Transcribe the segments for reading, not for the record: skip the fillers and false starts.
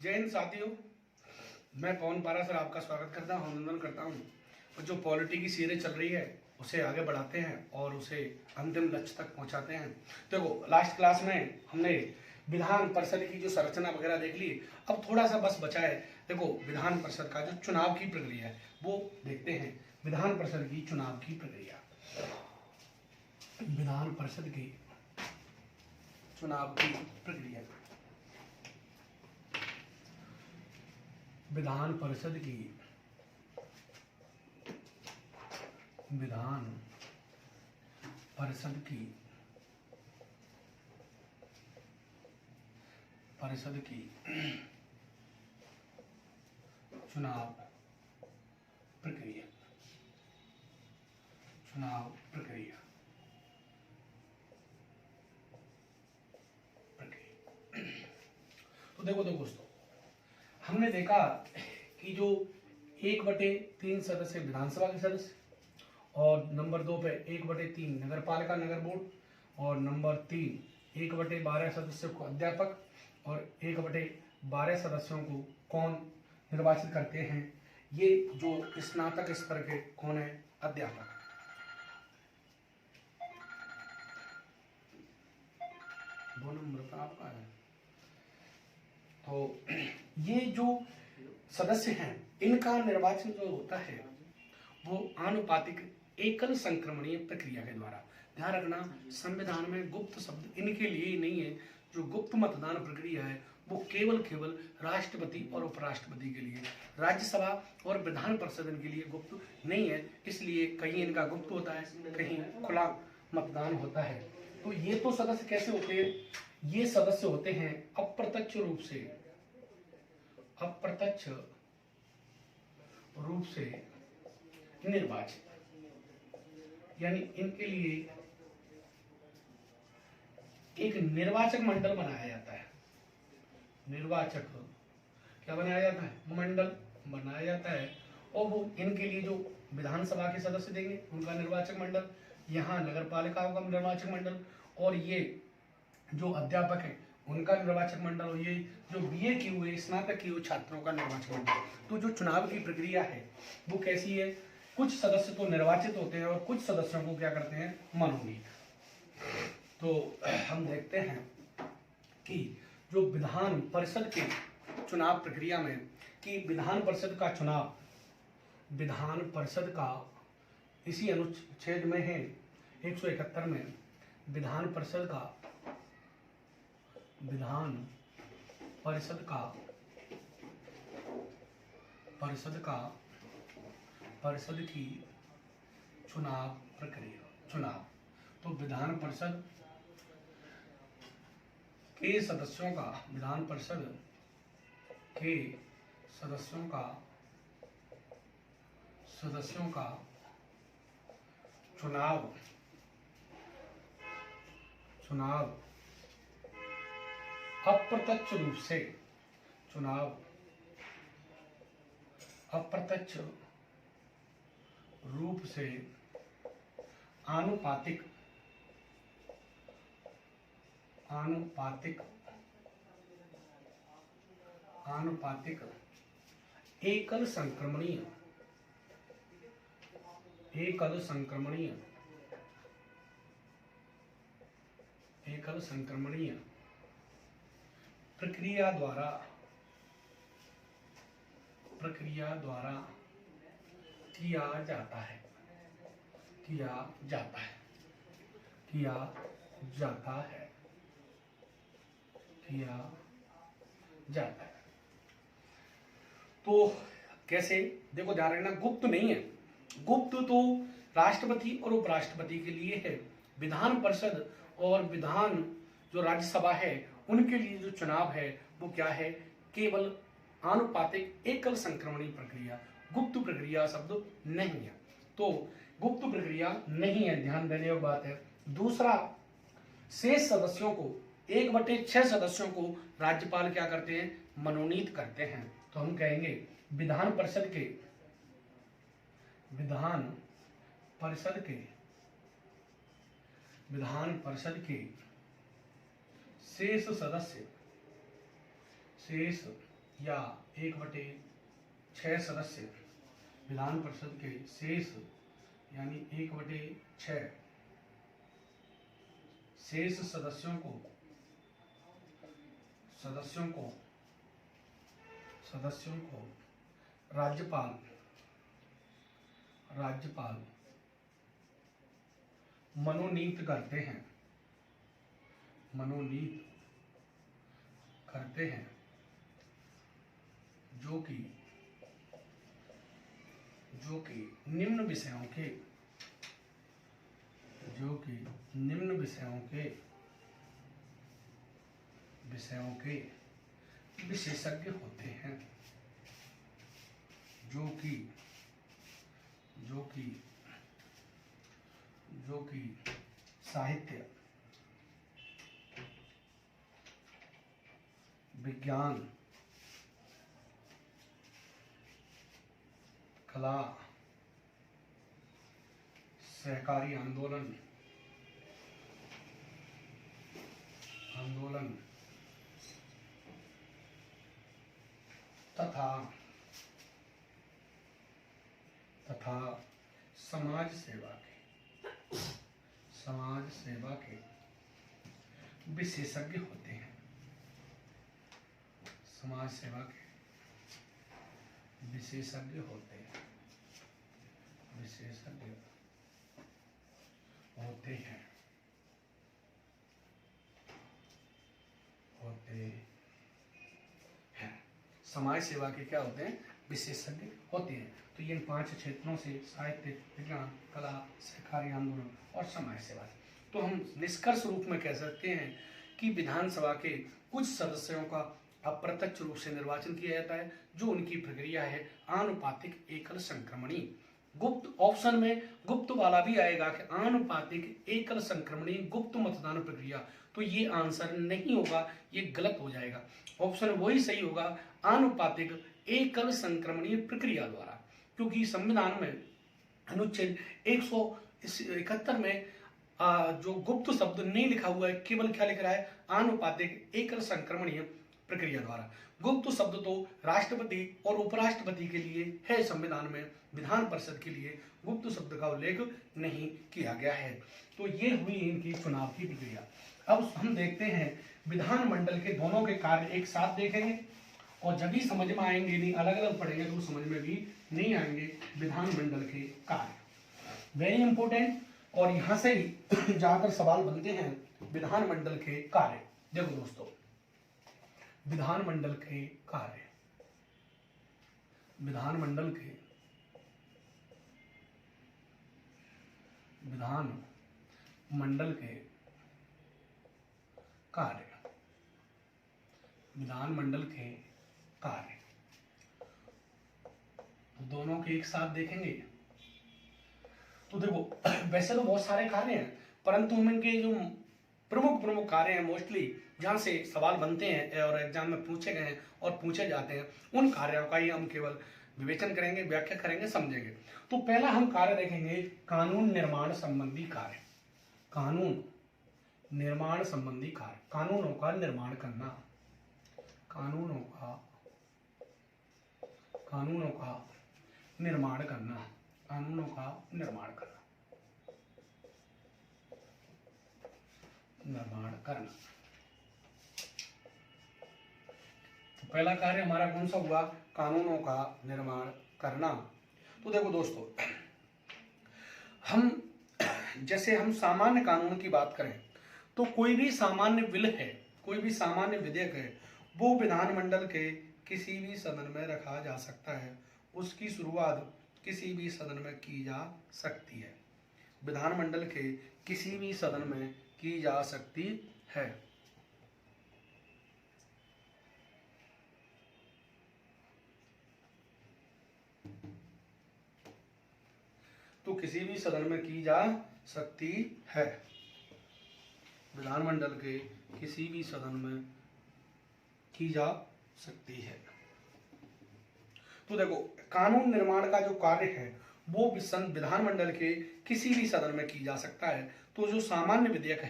जय हिंद साथियों, मैं पवन पारा सर आपका स्वागत करता हूँ, अभिनंदन करता हूँ। और जो पॉलिटी की सीरीज चल रही है उसे आगे बढ़ाते हैं और उसे अंतिम लक्ष्य तक पहुँचाते हैं। देखो, लास्ट क्लास में हमने विधान परिषद की जो संरचना वगैरह देख ली। अब थोड़ा सा बस बचा है। देखो, विधान परिषद का जो चुनाव की प्रक्रिया है वो देखते हैं। विधान परिषद की चुनाव की प्रक्रिया, विधान परिषद की चुनाव की प्रक्रिया, विधान परिषद की विधान परिषद की चुनाव प्रक्रिया, तो देखो दोस्तों, हमने देखा कि जो 1/3 सदस्य विधानसभा के सदस्य और नंबर 2 पे 1/3 नगर पालिका नगर बोर्ड और नंबर 3 1/12 सदस्यों को अध्यापक और 1/12 सदस्यों को कौन निर्वाचित करते हैं? ये जो स्नातक स्तर के कौन है? अध्यापक। दो नंबर पर आपका है। तो ये जो सदस्य हैं इनका निर्वाचन जो होता है वो आनुपातिक एकल संक्रमणीय प्रक्रिया के द्वारा। ध्यान रखना, संविधान में गुप्त शब्द इनके लिए ही नहीं है। जो गुप्त मतदान प्रक्रिया है वो केवल राष्ट्रपति और उपराष्ट्रपति के लिए, राज्यसभा और विधान परिषद इनके लिए गुप्त नहीं है। इसलिए कहीं इनका गुप्त होता है, कहीं खुला मतदान होता है। तो ये तो सदस्य कैसे होते हैं? ये सदस्य होते हैं अप्रत्यक्ष रूप से निर्वाचित, यानी इनके लिए एक निर्वाचक मंडल बनाया जाता है। निर्वाचक क्या बनाया जाता है? मंडल बनाया जाता है। और वो इनके लिए जो विधानसभा के सदस्य देंगे उनका निर्वाचक मंडल, यहाँ नगर पालिकाओं का निर्वाचक मंडल, और ये जो अध्यापक है उनका निर्वाचक मंडल, और ये जो बीए किए हुए स्नातक किए हुए छात्रों का निर्वाचक मंडल। तो जो चुनाव की प्रक्रिया है वो कैसी है? कुछ सदस्य तो निर्वाचित होते हैं और कुछ सदस्यों को क्या करते हैं? मनोनीत। तो हम देखते हैं कि जो विधान परिषद के चुनाव प्रक्रिया में कि विधान परिषद का चुनाव, विधान परिषद का इसी अनुच्छेद में है 171 में विधान परिषद की चुनाव प्रक्रिया। तो विधान परिषद के सदस्यों का, विधान परिषद के सदस्यों का चुनाव अप्रत्यक्ष रूप से आनुपातिक एकल संक्रमणीय प्रक्रिया द्वारा किया जाता है। तो कैसे? देखो, ध्यान रखना, गुप्त नहीं है। गुप्त तो राष्ट्रपति और उपराष्ट्रपति के लिए है। विधान परिषद और विधान जो राज्यसभा है उनके लिए जो चुनाव है वो क्या है? केवल आनुपातिक एकल संक्रमणीय प्रक्रिया, गुप्त प्रक्रिया शब्द नहीं है। तो गुप्त प्रक्रिया नहीं है, ध्यान देने की बात है। दूसरा, शेष सदस्यों को 1/6 सदस्यों को राज्यपाल क्या करते हैं? मनोनीत करते हैं। तो हम कहेंगे विधान परिषद के शेष या 1/6 सदस्य विधान परिषद के शेष यानी 1/6 शेष सदस्यों को राज्यपाल मनोनीत करते हैं जो कि निम्न विषयों के विशेषज्ञ होते हैं, जो कि साहित्य, विज्ञान, कला, सहकारी आंदोलन तथा समाज सेवा के विशेषज्ञ होते हैं। समाज सेवा के विशेषज्ञ होते हैं समाज सेवा के क्या होते हैं? विशेषज्ञ होते हैं। तो ये 5 क्षेत्रों से साहित्य, विज्ञान, कला, सहकारी आंदोलन और समाज सेवा। तो हम निष्कर्ष रूप में कह सकते हैं कि विधानसभा के कुछ सदस्यों का अप्रत्यक्ष रूप से निर्वाचन किया जाता है, जो उनकी प्रक्रिया है आनुपातिक एकल संक्रमणी। गुप्त ऑप्शन में गुप्त वाला भी आएगा कि आनुपातिक एकल संक्रमणी गुप्त मतदान प्रक्रिया, तो ये आंसर नहीं होगा, ये गलत हो जाएगा। ऑप्शन वही सही होगा, आनुपातिक एकल संक्रमणीय प्रक्रिया द्वारा, क्योंकि संविधान में अनुच्छेद 171 में जो गुप्त शब्द नहीं लिखा हुआ है, केवल क्या लिख रहा है? आनुपातिक एकल संक्रमणीय प्रक्रिया द्वारा। गुप्त शब्द तो राष्ट्रपति और उपराष्ट्रपति के लिए है संविधान में, विधान परिषद के लिए गुप्त शब्द का उल्लेख नहीं किया गया है। तो ये हुई इनकी चुनाव की प्रक्रिया। अब हम देखते हैं विधानमंडल के दोनों के कार्य एक साथ देखेंगे, और जब भी समझ में आएंगे, नहीं अलग अलग पढ़ेंगे तो समझ में भी नहीं आएंगे। विधानमंडल के कार्य वेरी इंपॉर्टेंट, और यहां से ही जाकर सवाल बनते हैं विधानमंडल के कार्य। देखो दोस्तों, विधानमंडल के कार्य, विधानमंडल के कार्य, विधानमंडल के कार्य दोनों के एक साथ देखेंगे। तो देखो, वैसे तो बहुत सारे कार्य हैं, परंतु हम इनके जो प्रमुख कार्य हैं, मोस्टली जहां से सवाल बनते हैं और एग्जाम में पूछे गए हैं और पूछे जाते हैं, उन कार्यों का ही हम केवल विवेचन करेंगे, व्याख्या करेंगे, समझेंगे। तो पहला हम कार्य देखेंगे कानून निर्माण संबंधी कार्य। कानून निर्माण संबंधी कार्य, कानूनों का निर्माण करना, कानूनों का निर्माण करना, कानूनों का निर्माण करना। तो पहला कार्य हमारा कौन सा हुआ? कानूनों का निर्माण करना। तो देखो दोस्तों, हम सामान्य कानून की बात करें तो कोई भी सामान्य बिल है, कोई भी सामान्य विधेयक है, वो विधानमंडल के किसी भी सदन में रखा जा सकता है। उसकी शुरुआत किसी भी सदन में की जा सकती है, विधानमंडल के किसी भी सदन में की जा सकती है। तो किसी भी सदन में की जा सकती है, विधानमंडल के किसी भी सदन में की जा सकती है। तो देखो, कानून निर्माण का जो कार्य है वो विधानमंडल के किसी भी सदन में की जा सकता है। तो जो सामान्य विधेयक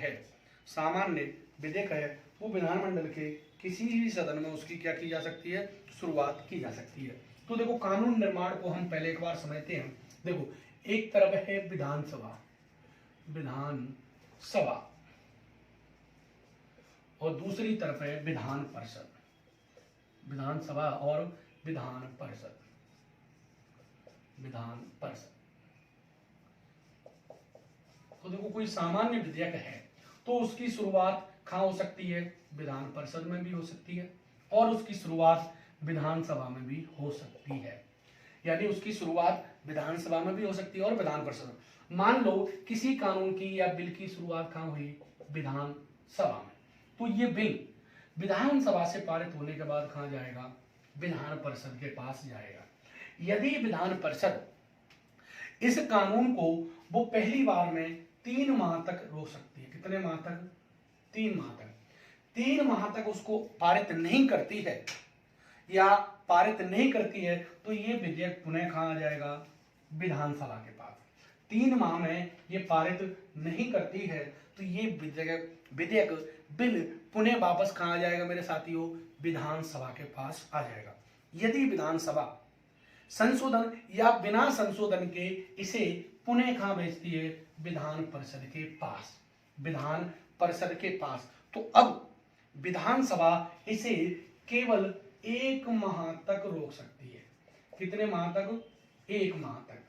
है वो विधानमंडल के किसी भी सदन में उसकी क्या की जा सकती है, शुरुआत की जा सकती है। तो देखो कानून निर्माण को हम पहले एक बार समझते हैं। देखो एक तरफ है विधानसभा, विधानसभा, और दूसरी तरफ है विधान परिषद, विधानसभा और विधान परिषद, विधान परिषद। तो देखो कोई सामान्य विधेयक है तो उसकी शुरुआत कहाँ हो सकती है, विधान परिषद में भी हो सकती है और उसकी शुरुआत विधानसभा में भी हो सकती है। यानी उसकी शुरुआत विधानसभा में भी हो सकती है और विधान परिषद में। मान लो किसी कानून की या बिल की शुरुआत कहाँ हुई, विधानसभा में, तो ये बिल विधानसभा से पारित होने के बाद कहाँ जाएगा, विधान परिषद के पास जाएगा। यदि विधान परिषद इस कानून को वो पहली बार में 3 माह तक रोक सकती है, कितने माह तक, 3 माह तक, 3 माह तक उसको पारित नहीं करती है या पारित नहीं करती है तो ये विधेयक पुनः कहाँ आ जाएगा, विधानसभा के पास। 3 माह में ये पारित नहीं करती है तो ये विधेयक बिल पुनः वापस कहाँ आ जाएगा मेरे साथियों, विधानसभा के पास आ जाएगा। यदि विधानसभा संशोधन या बिना संशोधन के इसे पुनः कहाँ भेजती है, विधान परिषद के पास, विधान परिषद के पास। तो अब विधानसभा इसे केवल 1 माह तक रोक सकती है, कितने माह तक, 1 माह तक।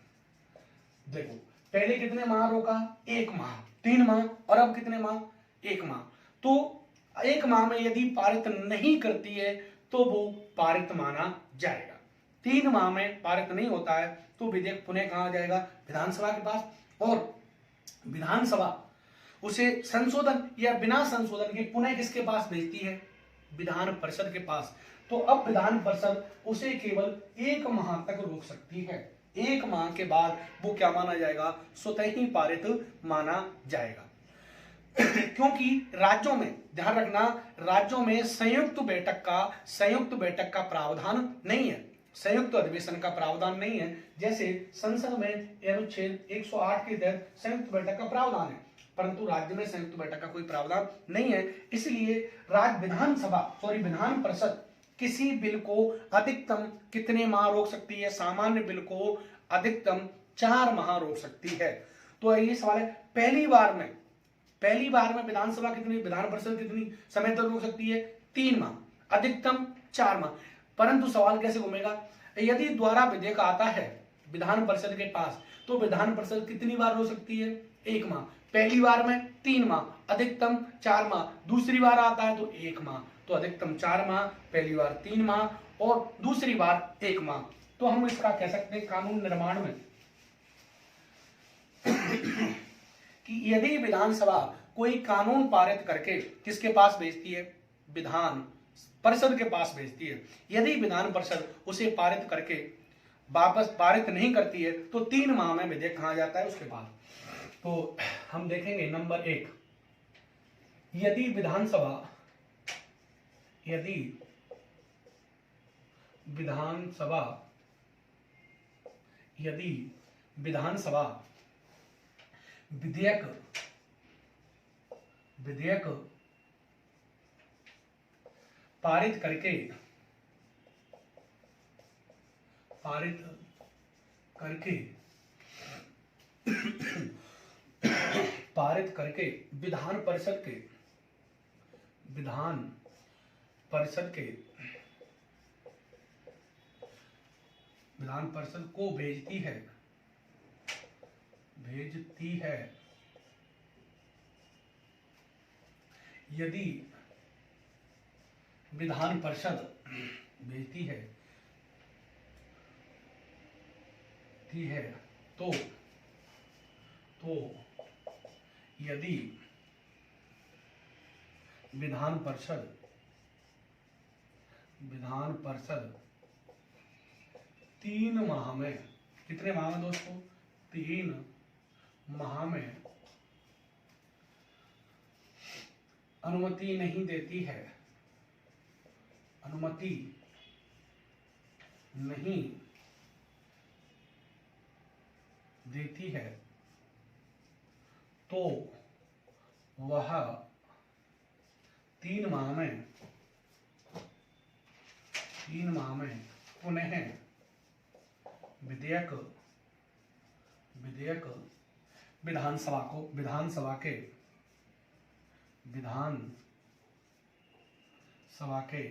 देखो पहले कितने माह रोका, 1 माह, 3 माह, और अब कितने माह, 1 माह। तो 1 माह में यदि पारित नहीं करती है तो वो पारित माना जाएगा। 3 माह में पारित नहीं होता है तो विधेयक पुनः कहाँ जाएगा, विधानसभा के पास, और विधानसभा उसे संशोधन या बिना संशोधन के पुनः किसके पास भेजती है, विधान परिषद के पास। तो अब विधान परिषद उसे केवल 1 माह तक रोक सकती है। 1 माह के बाद वो क्या माना जाएगा, स्वतः ही पारित माना जाएगा। क्योंकि राज्यों में, ध्यान रखना, राज्यों में संयुक्त बैठक का प्रावधान नहीं है, संयुक्त अधिवेशन का प्रावधान नहीं है। जैसे संसद में अनुच्छेद 108 के तहत संयुक्त बैठक का प्रावधान है, परंतु राज्य में संयुक्त बैठक का कोई प्रावधान नहीं है। इसलिए विधान परिषद किसी बिल को अधिकतम कितने माह रोक सकती है, सामान्य बिल को अधिकतम 4 माह रोक सकती है। तो ये सवाल है, पहली बार में विधान परिषद कितनी समय तक रोक सकती है, 3 माह, अधिकतम 4 माह। परंतु सवाल कैसे घूमेगा, यदि द्वारा विधेयक आता है विधान परिषद के पास तो विधान परिषद कितनी बार रोक सकती है, 1 माह। पहली बार में 3 माह, अधिकतम 4 माह। दूसरी बार आता है तो 1 माह, तो अधिकतम 4 माह, पहली बार 3 माह और दूसरी बार 1 माह। तो हम इसका कह सकते हैं कानून निर्माण में कि यदि विधानसभा कोई कानून पारित करके किसके पास भेजती है, विधान परिषद के पास भेजती है, यदि विधान परिषद उसे पारित करके वापस पारित नहीं करती है तो 3 माह में विधेयक कहाँ जाता है, उसके पास। तो हम देखेंगे नंबर 1, यदि विधानसभा विधेयक पारित करके विधान परिषद को भेजती है, यदि विधान परिषद भेजती है तो यदि विधान परिषद 3 माह में, कितने माह में दोस्तों, 3 माह में अनुमति नहीं देती है, तो वह 3 माह में 3 माह में पुनः विधेयक विधानसभा के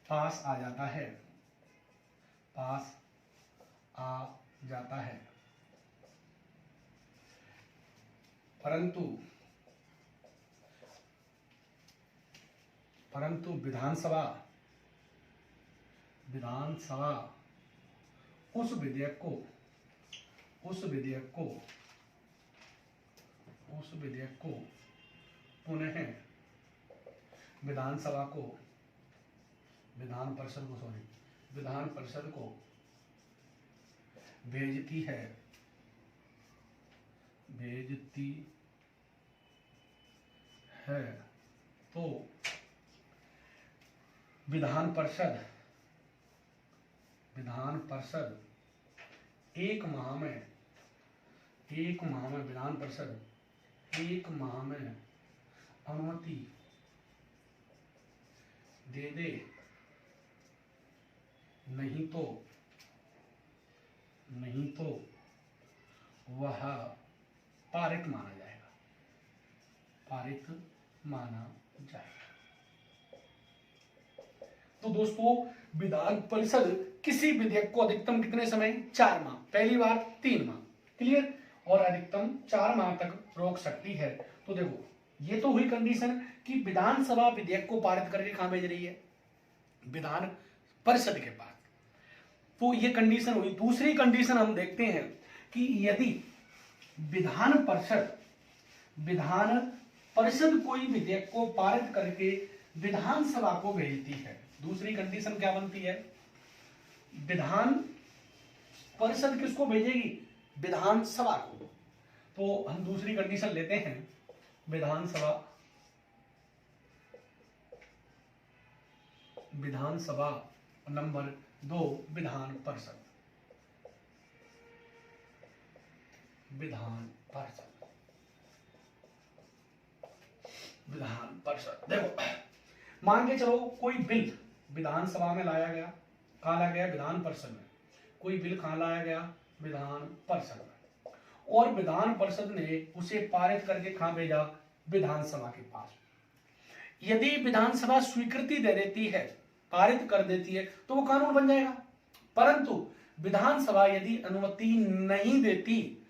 पास आ जाता है, परंतु विधानसभा उस विधेयक को पुनः विधान परिषद को भेजती है तो विधान परिषद 1 माह में विधान परिषद 1 माह में अनुमति दे दे, नहीं तो वह पारित माना जाएगा। तो दोस्तों, विधान परिषद किसी विधेयक को अधिकतम कितने समय? 4 माह, पहली बार 3 माह, क्लियर, और अधिकतम 4 माह तक रोक सकती है। तो देखो, ये तो हुई कंडीशन कि विधानसभा विधेयक को पारित करके कहां भेज रही है? विधान परिषद के पास। तो ये कंडीशन हुई। दूसरी कंडीशन हम देखते हैं कि यदि विधान परिषद कोई विधेयक को पारित करके विधानसभा को भेजती है, दूसरी कंडीशन क्या बनती है? विधान परिषद किसको भेजेगी? विधानसभा को। तो हम दूसरी कंडीशन लेते हैं, विधानसभा नंबर 2 विधान परिषद। देखो, मान के चलो कोई बिल विधानसभा में लाया गया, कहां लाया गया? विधान परिषद में। कोई बिल कहां लाया गया? विधान परिषद में, और विधान परिषद ने उसे पारित करके कहां भेजा? विधानसभा के पास। यदि विधानसभा स्वीकृति दे देती है, पारित कर देती है, तो वो कानून बन जाएगा। परंतु विधानसभा यदि अनुमति नहीं देती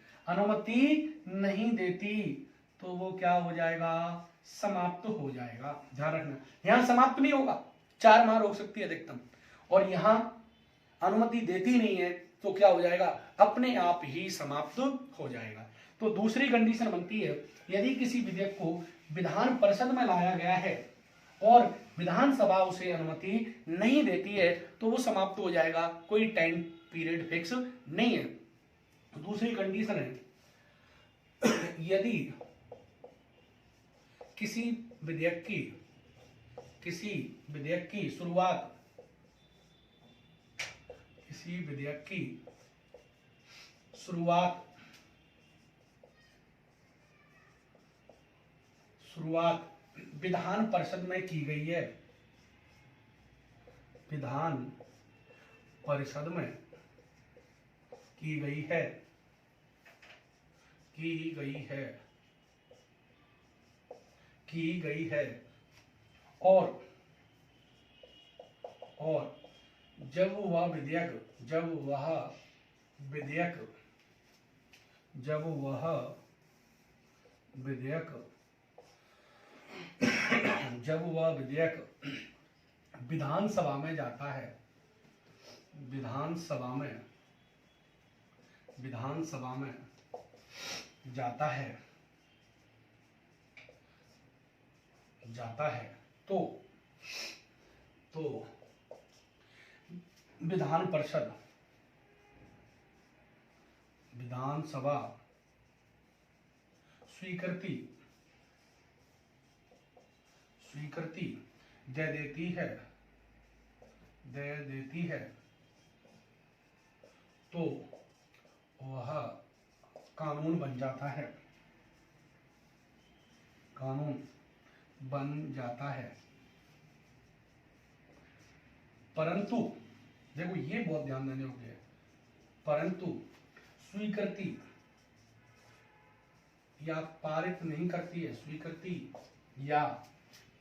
तो वो क्या हो जाएगा? समाप्त हो जाएगा। ध्यान रखना, यहां समाप्त नहीं होगा, 4 माह रोक सकती है अधिकतम, और यहां अनुमति देती नहीं है तो क्या हो जाएगा? अपने आप ही समाप्त हो जाएगा। तो दूसरी कंडीशन बनती है, यदि किसी विधेयक को विधान परिषद में लाया गया है और विधानसभा उसे अनुमति नहीं देती है तो वो समाप्त हो जाएगा, कोई टाइम पीरियड फिक्स नहीं है। दूसरी कंडीशन है, यदि किसी विधेयक की शुरुआत विधान परिषद में की गई है, विधान परिषद में की गई है और जब वह विधेयक विधानसभा में जाता है, तो विधानसभा स्वीकृति दे देती है तो वह कानून बन जाता है। परंतु देखो ये बहुत ध्यान देने योग्य है, परंतु स्वीकृति या पारित नहीं करती है, स्वीकृति या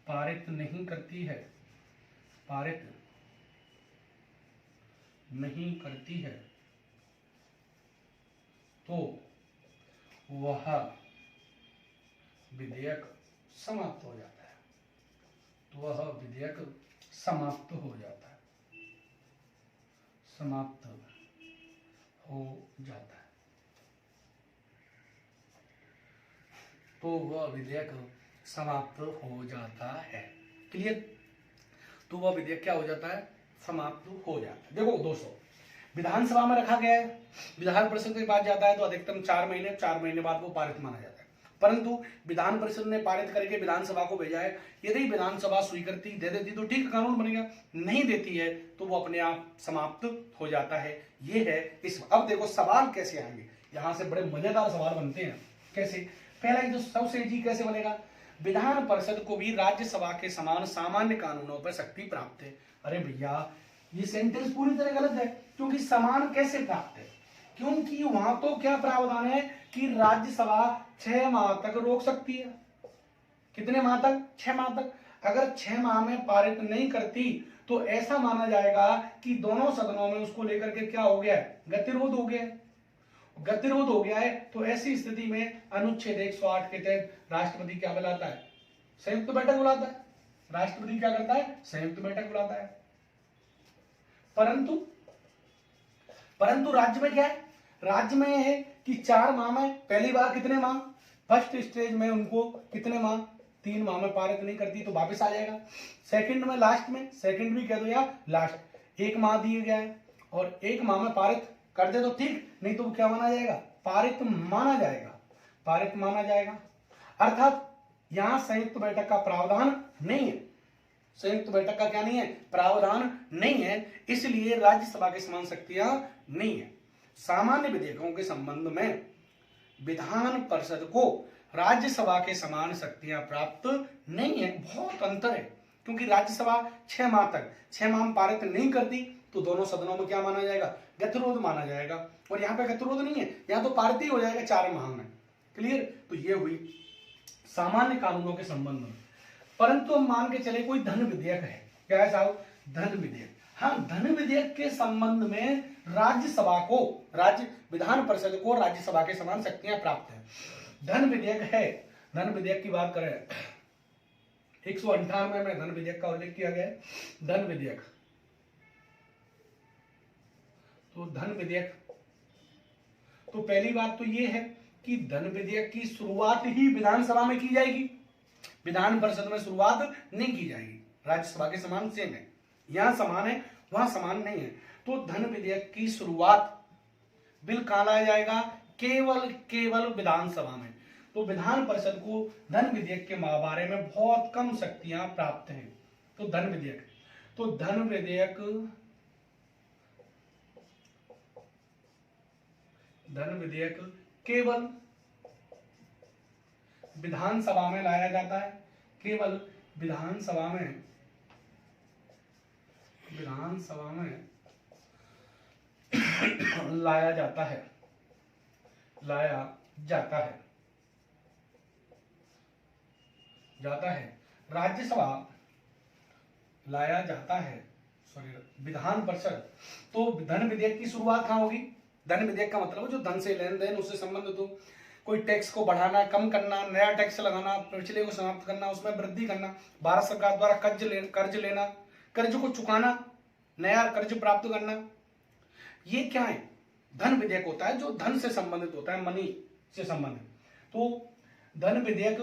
पारित नहीं करती है, पारित नहीं करती है तो वह विधेयक समाप्त हो जाता है, तो वह विधेयक समाप्त हो जाता है, समाप्त हो जाता है, तो वह विधेयक समाप्त हो जाता है। क्लियर? तो वह विधेयक क्या हो जाता है? समाप्त हो जाता है। देखो दोस्तों, विधानसभा में रखा गया है, विधान परिषद के पास जाता है तो अधिकतम 4 महीने बाद वो पारित माना जाता है। परंतु विधान परिषद ने पारित करके विधानसभा को भेजा है, यदि विधानसभा स्वीकृति दे देती तो ठीक कानून बनेगा, नहीं देती है तो वो अपने आप समाप्त हो जाता है। ये है इस। अब देखो सवाल कैसे आएंगे, यहां से बड़े मजेदार सवाल बनते हैं। कैसे? पहला जो सबसे इजी कैसे बनेगा, विधान परिषद को भी राज्यसभा के समान सामान्य कानूनों पर शक्ति प्राप्त है। अरे भैया ये सेंटेंस पूरी तरह गलत है, क्योंकि समान कैसे प्राप्त है? क्योंकि वहां तो क्या प्रावधान है कि राज्यसभा 6 माह तक रोक सकती है। कितने माह तक? 6 माह तक। अगर 6 माह में पारित नहीं करती तो ऐसा माना जाएगा कि दोनों सदनों में उसको लेकर के क्या हो गया है? गतिरोध हो गया है। गतिरोध हो गया है तो ऐसी स्थिति में अनुच्छेद 108 के तहत राष्ट्रपति क्या बुलाता है? संयुक्त बैठक बुलाता है। राष्ट्रपति क्या करता है? संयुक्त बैठक बुलाता है। परंतु राज्य में क्या है? राज्य में है कि 4 माह में पहली बार कितने माह? फर्स्ट स्टेज में उनको कितने माह? 3 माह में पारित नहीं करती तो वापस आ जाएगा। सेकंड में, लास्ट में, सेकंड भी कह दो या लास्ट, 1 माह दिए गया है और 1 माह में पारित कर दे तो ठीक, नहीं तो क्या माना जाएगा? पारित माना जाएगा, पारित माना जाएगा। अर्थात यहां संयुक्त बैठक का प्रावधान नहीं है, संयुक्त बैठक का क्या नहीं है? प्रावधान नहीं है, इसलिए राज्यसभा के समान शक्तियां नहीं है। सामान्य विधेयकों के संबंध में विधान परिषद को राज्यसभा के समान शक्तियां प्राप्त नहीं है। बहुत अंतर है, क्योंकि राज्यसभा 6 माह तक, 6 माह में पारित नहीं करती तो दोनों सदनों में क्या माना जाएगा? गतिरोध माना जाएगा। और यहाँ पे गतिरोध नहीं है, यहाँ तो पारित ही हो जाएगा 4 माह में। क्लियर? तो ये हुई सामान्य कानूनों के संबंध में। परंतु हम मान के चले कोई धन विधेयक है, क्या है साहब? धन विधेयक। हाँ, धन विधेयक के संबंध में राज्यसभा को, राज्य विधान परिषद को राज्यसभा के समान शक्तियां प्राप्त है। धन विधेयक है, धन विधेयक की बात करें 198 में धन विधेयक का उल्लेख किया गया है। धन विधेयक, तो धन विधेयक, तो पहली बात तो ये है कि धन विधेयक की शुरुआत ही विधानसभा में की जाएगी, विधान परिषद में शुरुआत नहीं की जाएगी। राज्यसभा के समान सेम है, यहां समान है वहां समान नहीं है। तो धन विधेयक की शुरुआत बिल कहां लाया जाएगा? केवल विधानसभा में। तो विधान परिषद को धन विधेयक के बारे में बहुत कम शक्तियां प्राप्त हैं। तो धन विधेयक, तो धन विधेयक केवल विधानसभा में लाया जाता है, केवल विधानसभा में लाया जाता है, राज्यसभा लाया जाता है, विधान परिषद। तो धन विधेयक की शुरुआत कहां होगी? धन विधेयक का मतलब जो धन से लेन देन उससे संबंधित हो, कोई टैक्स को बढ़ाना, कम करना, नया टैक्स लगाना, पिछले को समाप्त करना, उसमें वृद्धि करना, भारत सरकार द्वारा कर्ज लेना, कर्ज को चुकाना, नया कर्ज प्राप्त करना, ये क्या है? धन विधेयक होता है जो धन से संबंधित होता है, मनी से संबंधित। तो धन विधेयक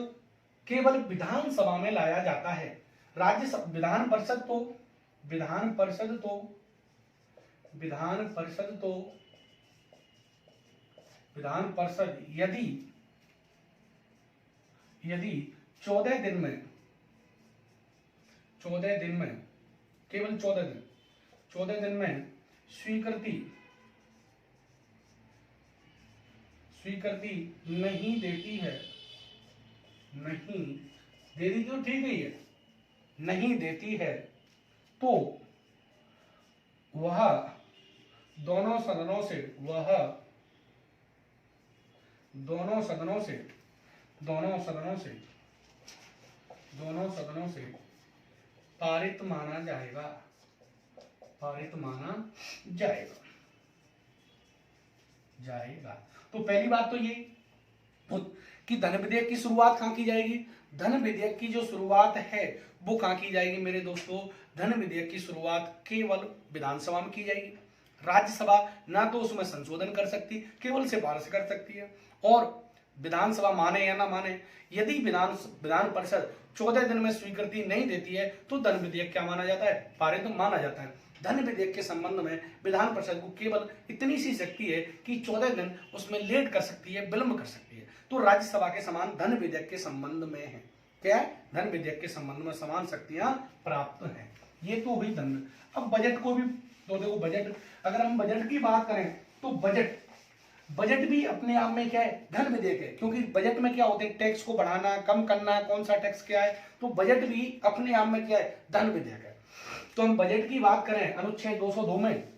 केवल विधानसभा में लाया जाता है। विधान परिषद यदि 14 दिन में केवल 14 दिन में स्वीकृति नहीं देती है, तो ठीक ही है, नहीं देती है तो वह दोनों सदनों से वह दोनों सदनों से दोनों सदनों से दोनों सदनों से पारित माना जाएगा, पारित माना जाएगा जाएगा। तो पहली बात तो ये कि धन विधेयक की शुरुआत कहां की जाएगी। धन विधेयक की जो शुरुआत है वो कहां की जाएगी मेरे दोस्तों। धन विधेयक की शुरुआत केवल विधानसभा में की जाएगी। राज्यसभा ना तो उसमें संशोधन कर सकती, केवल सिफारिश कर सकती है। और विधानसभा माने या ना माने, यदि विधान परिषद 14 दिन में स्वीकृति नहीं देती है तो धन विधेयक क्या माना जाता है, पारित माना जाता है। धन विधेयक के संबंध में विधान परिषद को केवल इतनी सी शक्ति है कि 14 दिन उसमें लेट कर सकती है, विलंब कर सकती है। तो राज्यसभा के समान धन विधेयक के संबंध में है, क्या है, धन विधेयक के संबंध में समान शक्तियां प्राप्त हैं। ये तो हुई धन। अब बजट को भी तो देखो, बजट, अगर हम बजट की बात करें तो बजट भी अपने आप में क्या है, धन विधेयक है। क्योंकि बजट में क्या होते हैं, टैक्स को बढ़ाना, कम करना, कौन सा टैक्स क्या है, तो बजट भी अपने आप में क्या है, धन विधेयक है। तो हम बजट की बात करें, अनुच्छेद 202 में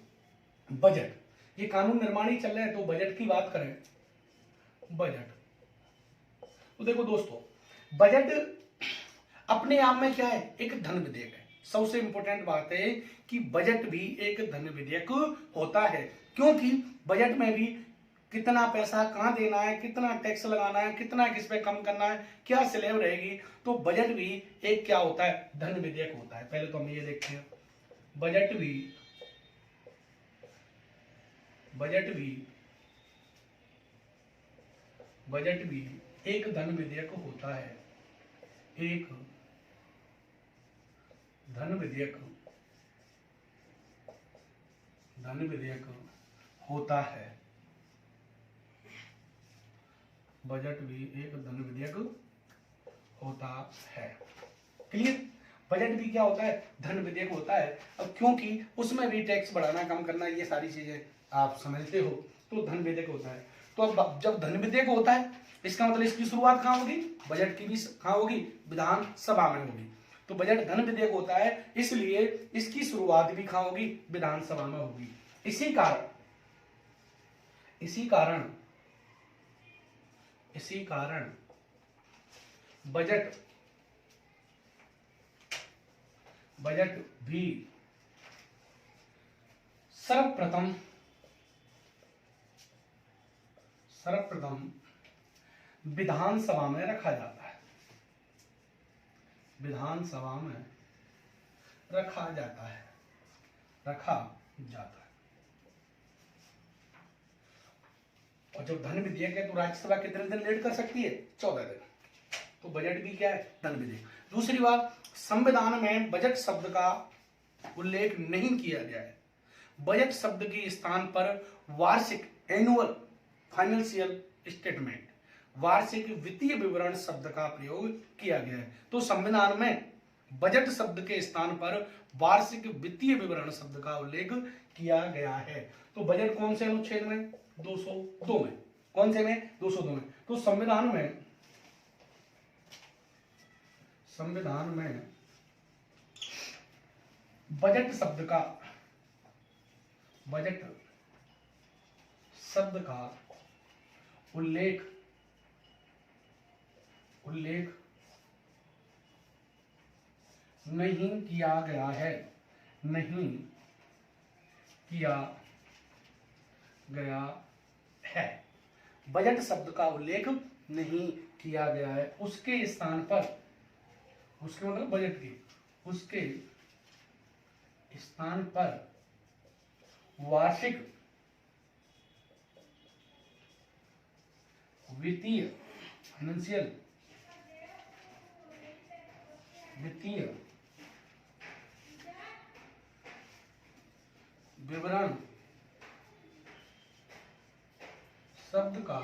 बजट, ये कानून निर्माण ही चल रहा है, तो बजट की बात करें, बजट, तो देखो दोस्तों, बजट अपने आप में क्या है, एक धन विधेयक है। सबसे इंपॉर्टेंट बात है कि बजट भी एक धन विधेयक होता है, क्योंकि बजट में भी कितना पैसा कहां देना है, कितना टैक्स लगाना है, कितना किस पे कम करना है, क्या स्लैब रहेगी, तो बजट भी एक क्या होता है, धन विधेयक होता है। पहले तो हम ये देखते हैं, बजट भी एक धन विधेयक होता है, एक धन विधेयक होता है। बजट भी एक धन विधेयक होता है। क्लियर, बजट भी क्या होता है, धन विधेयक होता है। अब क्योंकि उसमें भी टैक्स बढ़ाना, कम करना, ये सारी चीजें आप समझते हो, तो धन विधेयक होता है। तो अब जब धन विधेयक होता है, इसका मतलब इसकी शुरुआत कहां होगी, बजट की भी कहां होगी, विधानसभा में होगी। तो बजट धन विधेयक होता है, इसलिए इसकी शुरुआत भी कहां होगी, विधानसभा में होगी। इसी कारण बजट भी सर्वप्रथम विधानसभा में रखा जाता है, विधानसभा में रखा जाता है। और जब धन विधेयक है तो राज्यसभा कितने दिन लेट कर सकती है, 14 दिन। तो बजट भी क्या है, धन विधेयक। दूसरी बात, संविधान में बजट शब्द का उल्लेख नहीं किया गया है। बजट शब्द के स्थान पर वार्षिक, एनुअल फाइनेंशियल स्टेटमेंट, वार्षिक वित्तीय विवरण शब्द का प्रयोग किया गया है। तो संविधान में बजट शब्द के स्थान पर वार्षिक वित्तीय विवरण शब्द का उल्लेख किया गया है। तो बजट कौन से अनुच्छेद में, 202 में, कौन से में, 202 में। तो संविधान में बजट शब्द का उल्लेख नहीं किया गया है, बजट शब्द का उल्लेख नहीं किया गया है। उसके स्थान पर, उसके मतलब बजट की, उसके स्थान पर वार्षिक वित्तीय, फाइनेंशियल, वित्तीय विवरण शब्द का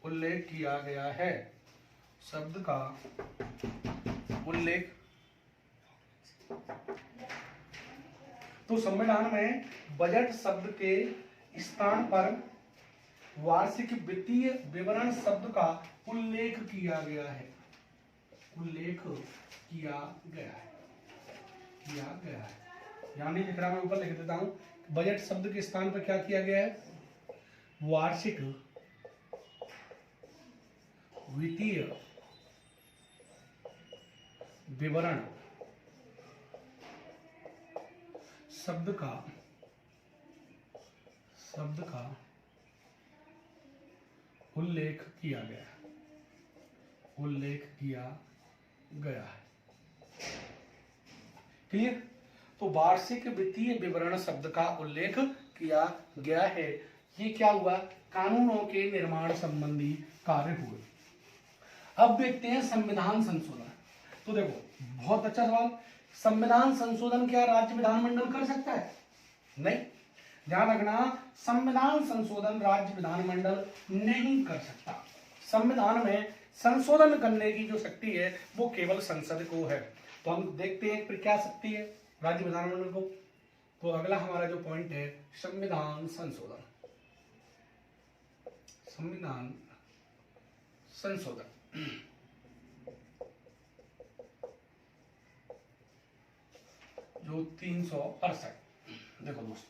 उल्लेख किया गया है, शब्द का उल्लेख। तो संविधान में बजट शब्द के स्थान पर वार्षिक वित्तीय विवरण शब्द का उल्लेख किया गया है, यहाँ नहीं लिख रहा, मैं ऊपर लिख देता हूँ। बजट शब्द के स्थान पर क्या किया गया है? वार्षिक वित्तीय विवरण शब्द का उल्लेख किया गया है। क्लियर? तो वार्षिक वित्तीय विवरण शब्द का उल्लेख किया गया है। ये क्या हुआ? कानूनों के निर्माण संबंधी कार्य हुए। अब देखते हैं संविधान संशोधन। तो देखो, बहुत अच्छा सवाल। संविधान संशोधन क्या राज्य विधानमंडल कर सकता है? नहीं। ध्यान रखना, संविधान संशोधन राज्य विधानमंडल नहीं कर सकता। संविधान में संशोधन करने की जो शक्ति है वो केवल संसद को है। तो हम देखते हैं फिर क्या शक्ति है राज्य विधानमंडल को। तो अगला हमारा जो पॉइंट है, संविधान संशोधन। संविधान संशोधन जो 368। देखो दोस्तों,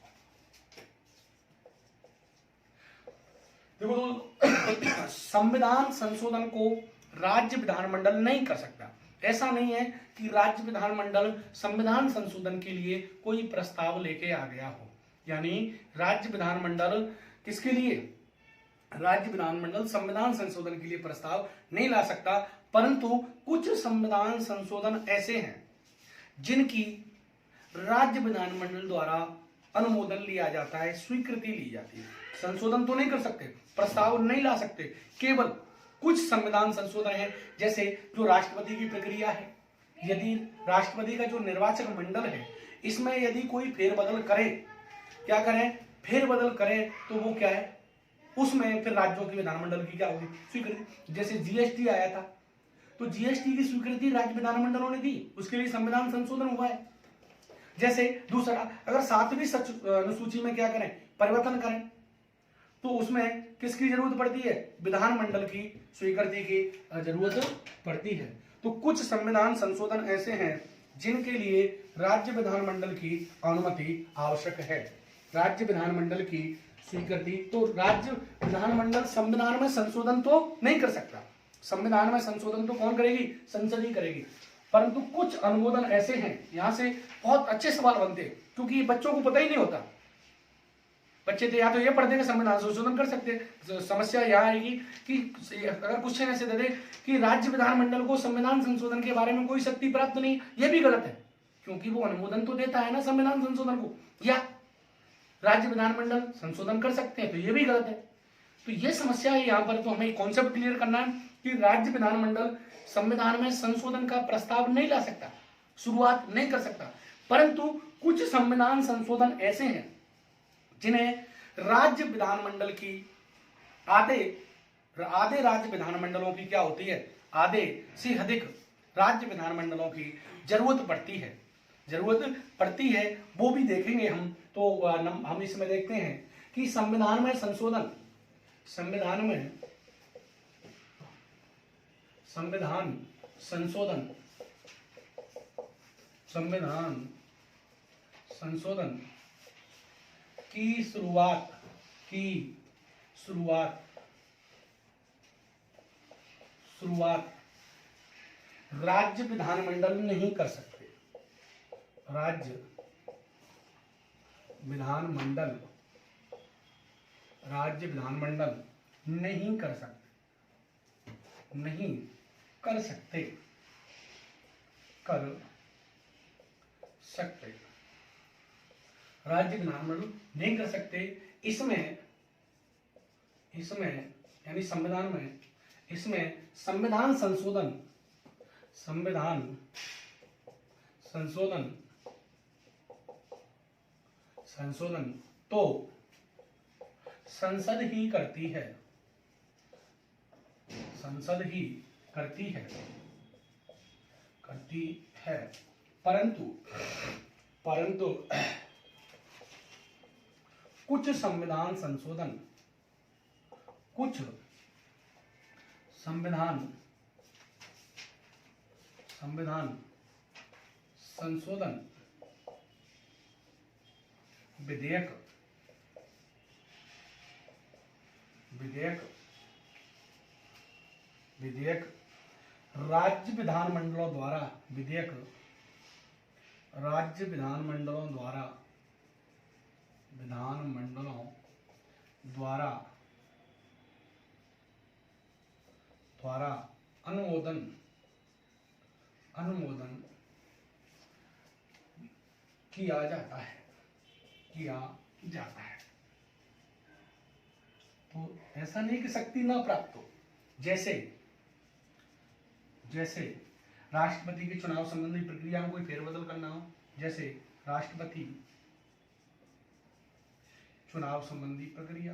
संविधान संशोधन को राज्य विधानमंडल नहीं कर सकता। ऐसा नहीं है कि राज्य विधानमंडल संविधान संशोधन के लिए कोई प्रस्ताव लेके आ गया हो। यानी राज्य विधानमंडल किसके लिए? राज्य विधानमंडल संविधान संशोधन के लिए प्रस्ताव नहीं ला सकता, परंतु कुछ संविधान संशोधन ऐसे हैं जिनकी राज्य विधानमंडल द्वारा अनुमोदन लिया जाता है, स्वीकृति ली जाती है। संशोधन तो नहीं कर सकते, प्रस्ताव नहीं ला सकते, केवल कुछ संविधान संशोधन है। जैसे जो राष्ट्रपति की प्रक्रिया है, यदि राष्ट्रपति का जो निर्वाचक मंडल है इसमें यदि कोई फेरबदल करे, क्या करें? फेरबदल करें, तो वो क्या है? उसमें फिर राज्यों के विधानमंडल की क्या होगी? स्वीकृति। जैसे जीएसटी आया था, तो जीएसटी की स्वीकृति राज्य विधानमंडलों ने दी, उसके लिए संविधान संशोधन हुआ है। जैसे दूसरा, अगर 7वीं अनुसूची में क्या करें? परिवर्तन करें, तो उसमें किसकी जरूरत पड़ती है? विधानमंडल की स्वीकृति की जरूरत पड़ती है। तो कुछ संविधान संशोधन ऐसे हैं जिनके लिए राज्य विधानमंडल की अनुमति आवश्यक है, राज्य विधानमंडल की स्वीकृति। तो राज्य विधानमंडल संविधान में संशोधन तो नहीं कर सकता। संविधान में संशोधन तो कौन करेगी? संसद ही करेगी। परंतु कुछ अनुमोदन ऐसे हैं, यहां से बहुत अच्छे सवाल बनते हैं, क्योंकि बच्चों को पता ही नहीं होता। बच्चे तो या तो ये पढ़ते हैं संविधान संशोधन कर सकते हैं। समस्या यह आएगी कि अगर क्वेश्चन ऐसे दे दे कि राज्य विधानमंडल को संविधान संशोधन के बारे में कोई शक्ति प्राप्त नहीं, ये भी गलत है, क्योंकि वो अनुमोदन तो देता है ना संविधान संशोधन को। या राज्य विधानमंडल संशोधन कर सकते हैं, तो ये भी गलत है। तो ये समस्या है यहाँ पर। तो हमें कॉन्सेप्ट क्लियर करना है कि राज्य विधानमंडल संविधान में संशोधन का प्रस्ताव नहीं ला सकता, शुरुआत नहीं कर सकता, परंतु कुछ संविधान संशोधन ऐसे हैं जिन्हें राज्य विधानमंडल की आधे राज्य विधानमंडलों की क्या होती है? आधे से अधिक राज्य विधानमंडलों की जरूरत पड़ती है। वो भी देखेंगे हम। तो हम इसमें देखते हैं कि संविधान संशोधन की शुरुआत राज्य विधानमंडल नहीं कर सकते। राज्य विधानमंडल नहीं कर सकते। राज्य विधानमंडल नहीं कर सकते। इसमें यानी संविधान में इसमें संविधान संशोधन तो संसद ही करती है। परंतु कुछ संविधान संशोधन विधेयक विधेयक विधेयक राज्य विधानमंडलों द्वारा विधेयक राज्य विधानमंडलों द्वारा अनुमोदन किया जाता है तो ऐसा नहीं कि शक्ति ना प्राप्त हो। जैसे राष्ट्रपति के चुनाव संबंधी प्रक्रिया में कोई फेरबदल करना हो, जैसे राष्ट्रपति चुनाव संबंधी प्रक्रिया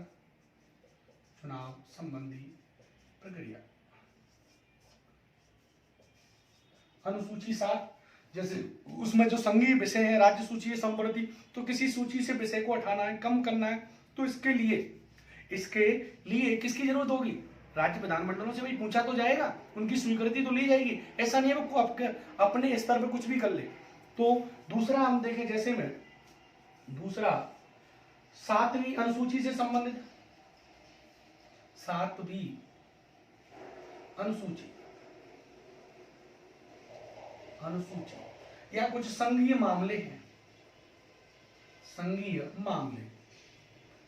अनुसूची 7, जैसे उसमें जो संघीय विषय है राज्य सूची है संप्रति, तो किसी सूची से विषय को हटाना है, कम करना है, तो इसके लिए किसकी जरूरत होगी? राज्य विधानमंडलों से भाई पूछा तो जाएगा, उनकी स्वीकृति तो ली जाएगी। ऐसा नहीं है वो अपने स्तर पे कुछ भी कर ले। तो दूसरा हम देखें, जैसे में दूसरा 7वीं अनुसूची से संबंधित 7वीं अनुसूची या कुछ संघीय मामले हैं,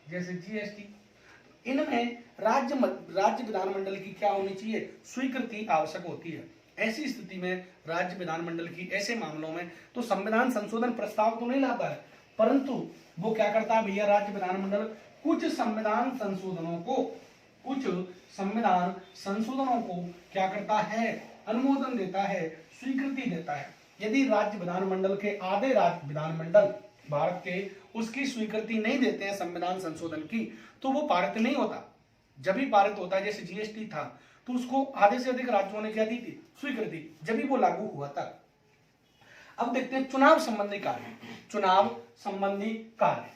जैसे जीएसटी, इनमें राज्य विधानमंडल की क्या होनी चाहिए? स्वीकृति आवश्यक होती है। ऐसी स्थिति में राज्य विधानमंडल की ऐसे मामलों में तो संविधान संशोधन प्रस्ताव तो नहीं लाता है, परंतु वो क्या करता है भैया, राज्य विधानमंडल कुछ संविधान संशोधनों को क्या करता है? अनुमोदन देता है, स्वीकृति देता है। यदि राज्य विधानमंडल के आधे राज्य विधानमंडल भारत के उसकी स्वीकृति नहीं देते हैं संविधान संशोधन की, तो वो पारित नहीं होता। जब भी पारित होता है, जैसे जीएसटी था, तो उसको आधे से अधिक राज्यों ने क्या दी थी? स्वीकृति, जब भी वो लागू हुआ था। अब देखते हैं चुनाव संबंधी कार्य। तो चुनाव संबंधी कार्य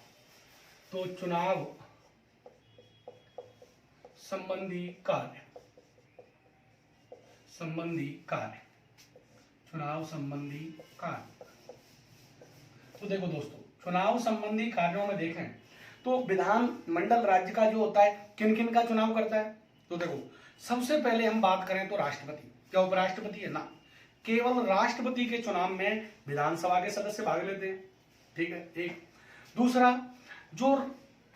तो देखो दोस्तों, चुनाव संबंधी कार्यों में देखें तो विधानमंडल राज्य का जो होता है, किन किन का चुनाव करता है? तो देखो, सबसे पहले हम बात करें तो राष्ट्रपति, क्या उपराष्ट्रपति है? ना, केवल राष्ट्रपति के चुनाव में विधानसभा के सदस्य भाग लेते हैं, ठीक है, एक। दूसरा, जो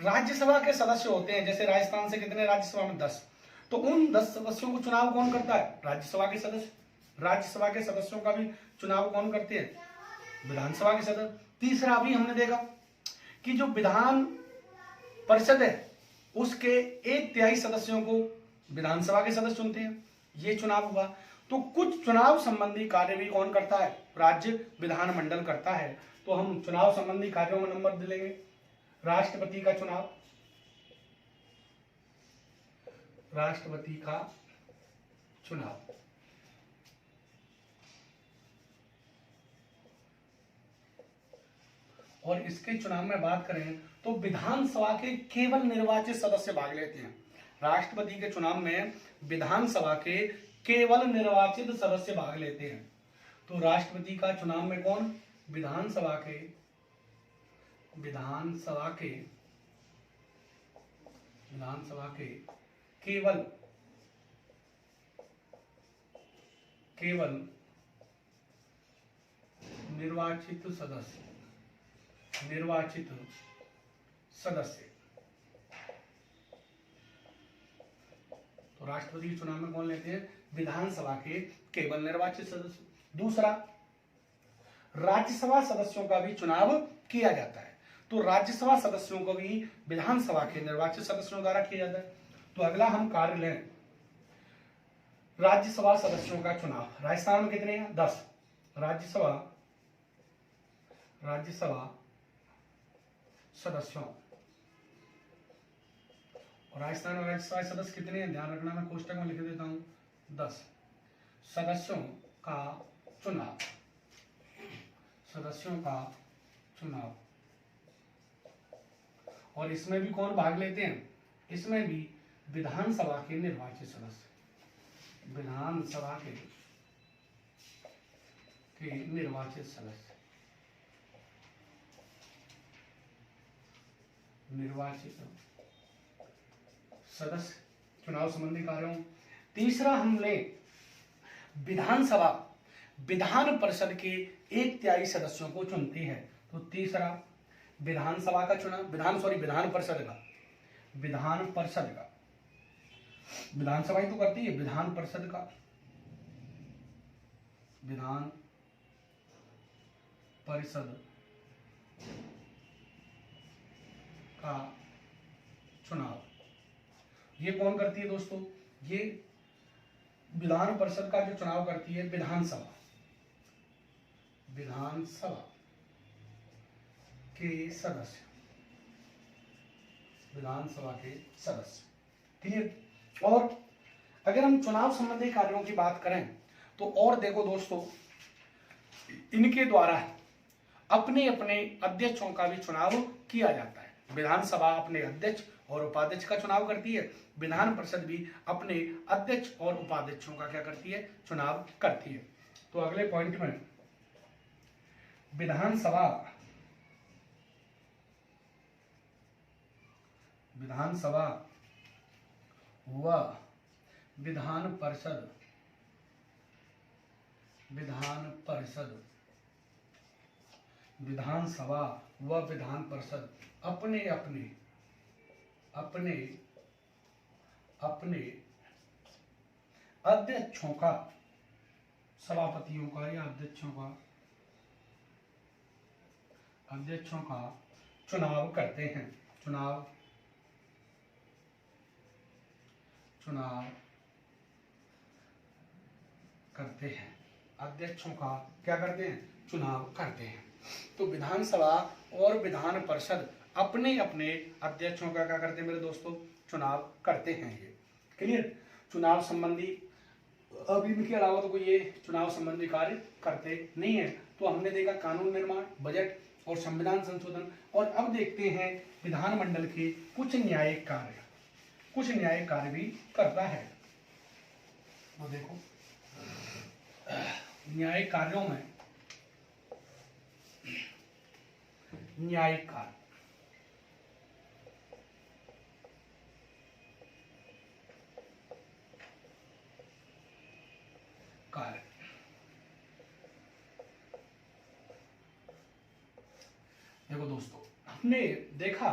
राज्यसभा के सदस्य होते हैं, जैसे राजस्थान से कितने राज्यसभा में? 10, तो उन 10 सदस्यों को चुनाव कौन करता है? राज्यसभा के सदस्य। राज्यसभा के सदस्यों का भी चुनाव कौन करते हैं? विधानसभा के सदस्य। तीसरा, अभी हमने देखा कि जो विधान परिषद है उसके 1/3 सदस्यों को विधानसभा के सदस्य चुनते हैं, ये चुनाव हुआ। तो कुछ चुनाव संबंधी कार्य भी कौन करता है? राज्य विधानमंडल करता है। तो हम चुनाव संबंधी कार्यों में नंबर दिलेंगे, राष्ट्रपति का चुनाव, और इसके चुनाव में बात करें तो विधानसभा के केवल निर्वाचित सदस्य भाग लेते हैं। राष्ट्रपति के चुनाव में विधानसभा के केवल निर्वाचित सदस्य भाग लेते हैं। तो राष्ट्रपति का चुनाव में कौन? विधानसभा के केवल निर्वाचित सदस्य। तो राष्ट्रपति के चुनाव में कौन लेते हैं? विधानसभा के केवल निर्वाचित सदस्य। दूसरा, राज्यसभा सदस्यों का भी चुनाव किया जाता है। तो राज्यसभा सदस्यों को भी विधानसभा के निर्वाचित सदस्यों द्वारा किया जाता है। तो अगला हम कार्य लें, राज्यसभा सदस्यों का चुनाव। राजस्थान में कितने हैं? 10 राज्यसभा सदस्यों। और राजस्थान में राज्यसभा सदस्य कितने हैं? ध्यान रखना, मैं कोष्टक में लिख देता हूं, 10 सदस्यों का चुनाव। और इसमें भी कौन भाग लेते हैं? इसमें भी विधानसभा के निर्वाचित सदस्य, निर्वाचित सदस्य चुनाव संबंधी कार्यों। तीसरा हमने विधानसभा विधान परिषद के 1/3 सदस्यों को चुनती है। तो तीसरा विधानसभा का चुनाव विधान परिषद का विधानसभा ही तो करती है, विधान परिषद का विधान परिषद का चुनाव ये कौन करती है दोस्तों? ये विधान परिषद का जो चुनाव करती है विधानसभा के सदस्य, विधानसभा के सदस्य। क्लियर। और अगर हम चुनाव संबंधी कार्यों की बात करें तो और देखो दोस्तों, इनके द्वारा अपने अपने अध्यक्षों का भी चुनाव किया जाता है। विधानसभा अपने अध्यक्ष और उपाध्यक्ष का चुनाव करती है, विधान परिषद भी अपने अध्यक्ष और उपाध्यक्षों का क्या करती है? चुनाव करती है। तो अगले पॉइंट में विधानसभा व विधान परिषद विधानसभा व विधान परिषद अपने अध्यक्षों का, सभापतियों का या अध्यक्षों का चुनाव करते हैं। चुनाव करते हैं, अध्यक्षों का क्या करते हैं? चुनाव करते हैं। तो विधानसभा और विधान परिषद अपने अपने अध्यक्षों का क्या करते हैं मेरे दोस्तों? चुनाव करते हैं। ये क्लियर। चुनाव संबंधी अब इनके अलावा तो कोई ये चुनाव संबंधी कार्य करते नहीं है। तो हमने देखा कानून निर्माण, बजट और संविधान संशोधन। और अब देखते हैं विधानमंडल के कुछ न्यायिक कार्य भी करता है। तो देखो न्यायिक कार्यों में न्यायिक कार्य देखो दोस्तों, हमने देखा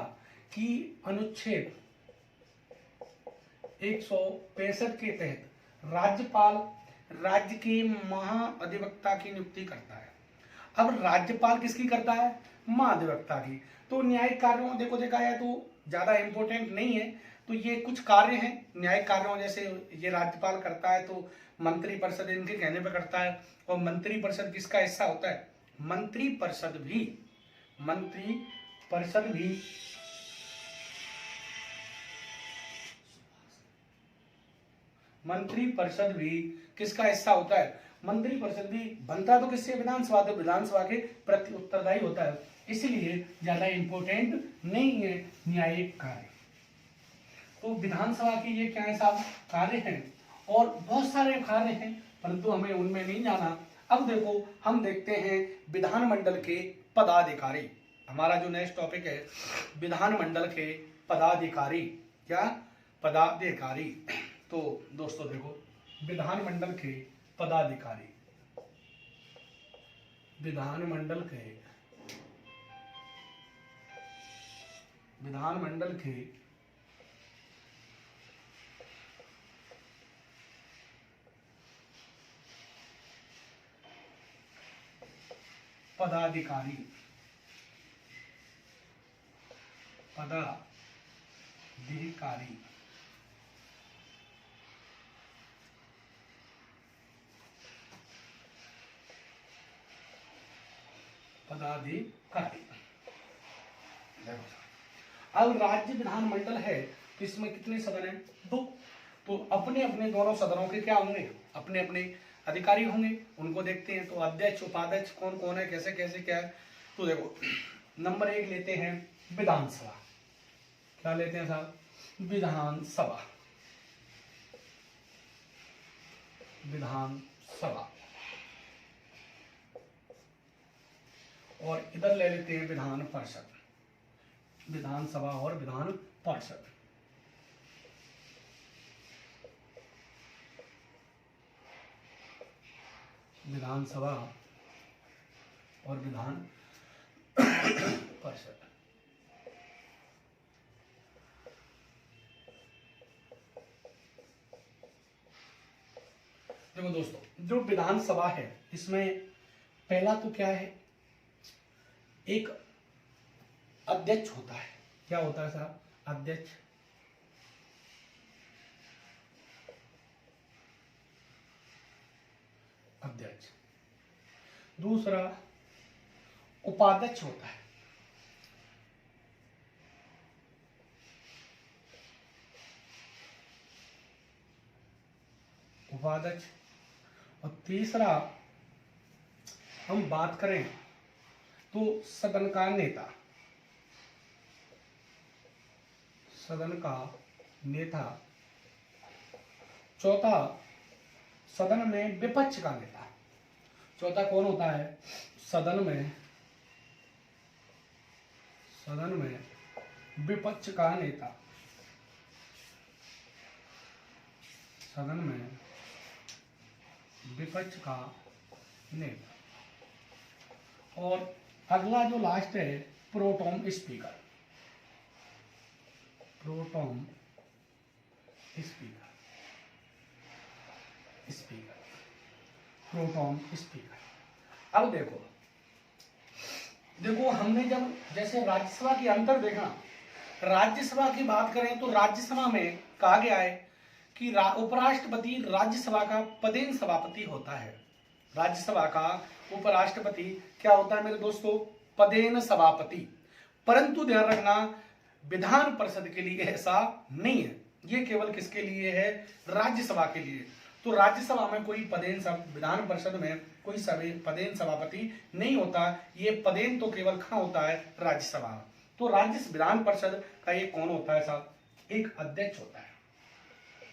कि अनुच्छेद 165 के तहत राज्यपाल राज्य के महाअधिवक्ता की नियुक्ति करता है। अब राज्यपाल किसकी करता है? महाधिवक्ता की। तो न्यायिक कार्यों में देखा जाए तो ज्यादा इंपॉर्टेंट नहीं है। तो ये कुछ कार्य हैं न्यायिक कार्यों, जैसे ये राज्यपाल करता है तो मंत्री परिषद इनके कहने पर करता है। और मंत्री परिषद किसका हिस्सा होता है? मंत्री परिषद भी किसका हिस्सा होता है? मंत्री परिषद भी बनता तो किससे? विधानसभा। तो विधानसभा के प्रति उत्तरदायी होता है, इसलिए ज्यादा इंपॉर्टेंट नहीं है न्यायिक कार्य। तो विधानसभा के ये क्या है साहब? कार्य हैं। और बहुत सारे कार्य हैं परंतु हमें उनमें नहीं जाना। अब देखो हम देखते हैं विधानमंडल के पदाधिकारी। हमारा जो नेक्स्ट टॉपिक है विधानमंडल के पदाधिकारी। क्या? पदाधिकारी। तो दोस्तों देखो विधानमंडल के पदाधिकारी, विधानमंडल के पदाधिकारी अब राज्य विधानमंडल है तो इसमें कितने सदन हैं? 2। तो अपने अपने दोनों सदनों के क्या होंगे? अपने अपने अधिकारी होंगे। उनको देखते हैं। तो अध्यक्ष उपाध्यक्ष कौन कौन है, कैसे कैसे क्या है। तो देखो नंबर 1 लेते हैं विधानसभा। क्या लेते हैं साहब? विधानसभा। और इधर ले लेते हैं विधान परिषद। विधानसभा और विधान परिषद। विधानसभा और विधान परिषद। देखो दोस्तों, जो विधानसभा है इसमें पहला तो क्या है, एक अध्यक्ष होता है। क्या होता है साहब? अध्यक्ष। अध्यक्ष। दूसरा उपाध्यक्ष होता है। उपाध्यक्ष। और तीसरा हम बात करें तो सदन का नेता। सदन का नेता। चौथा सदन में विपक्ष का नेता। चौथा कौन होता है? सदन में विपक्ष का नेता। सदन में विपक्ष का नेता। और अगला जो लास्ट है, प्रोटोम स्पीकर। प्रोटोम स्पीकर। प्रोटोम स्पीकर। अब देखो हमने जब जैसे राज्यसभा के अंतर देखा, राज्यसभा की बात करें तो राज्यसभा में कहा गया है कि उपराष्ट्रपति राज्यसभा का पदेन सभापति होता है। राज्यसभा का उपराष्ट्रपति क्या होता है मेरे दोस्तों? पदेन सभापति। परंतु ध्यान रखना, विधान परिषद के लिए ऐसा नहीं है। ये केवल किसके लिए है? राज्यसभा के लिए। तो राज्यसभा में कोई पदेन विधान परिषद में कोई पदेन सभापति नहीं होता। ये पदेन तो केवल कहाँ होता है? राज्यसभा। तो राज्य विधान परिषद का ये कौन होता है साहब? एक अध्यक्ष होता है।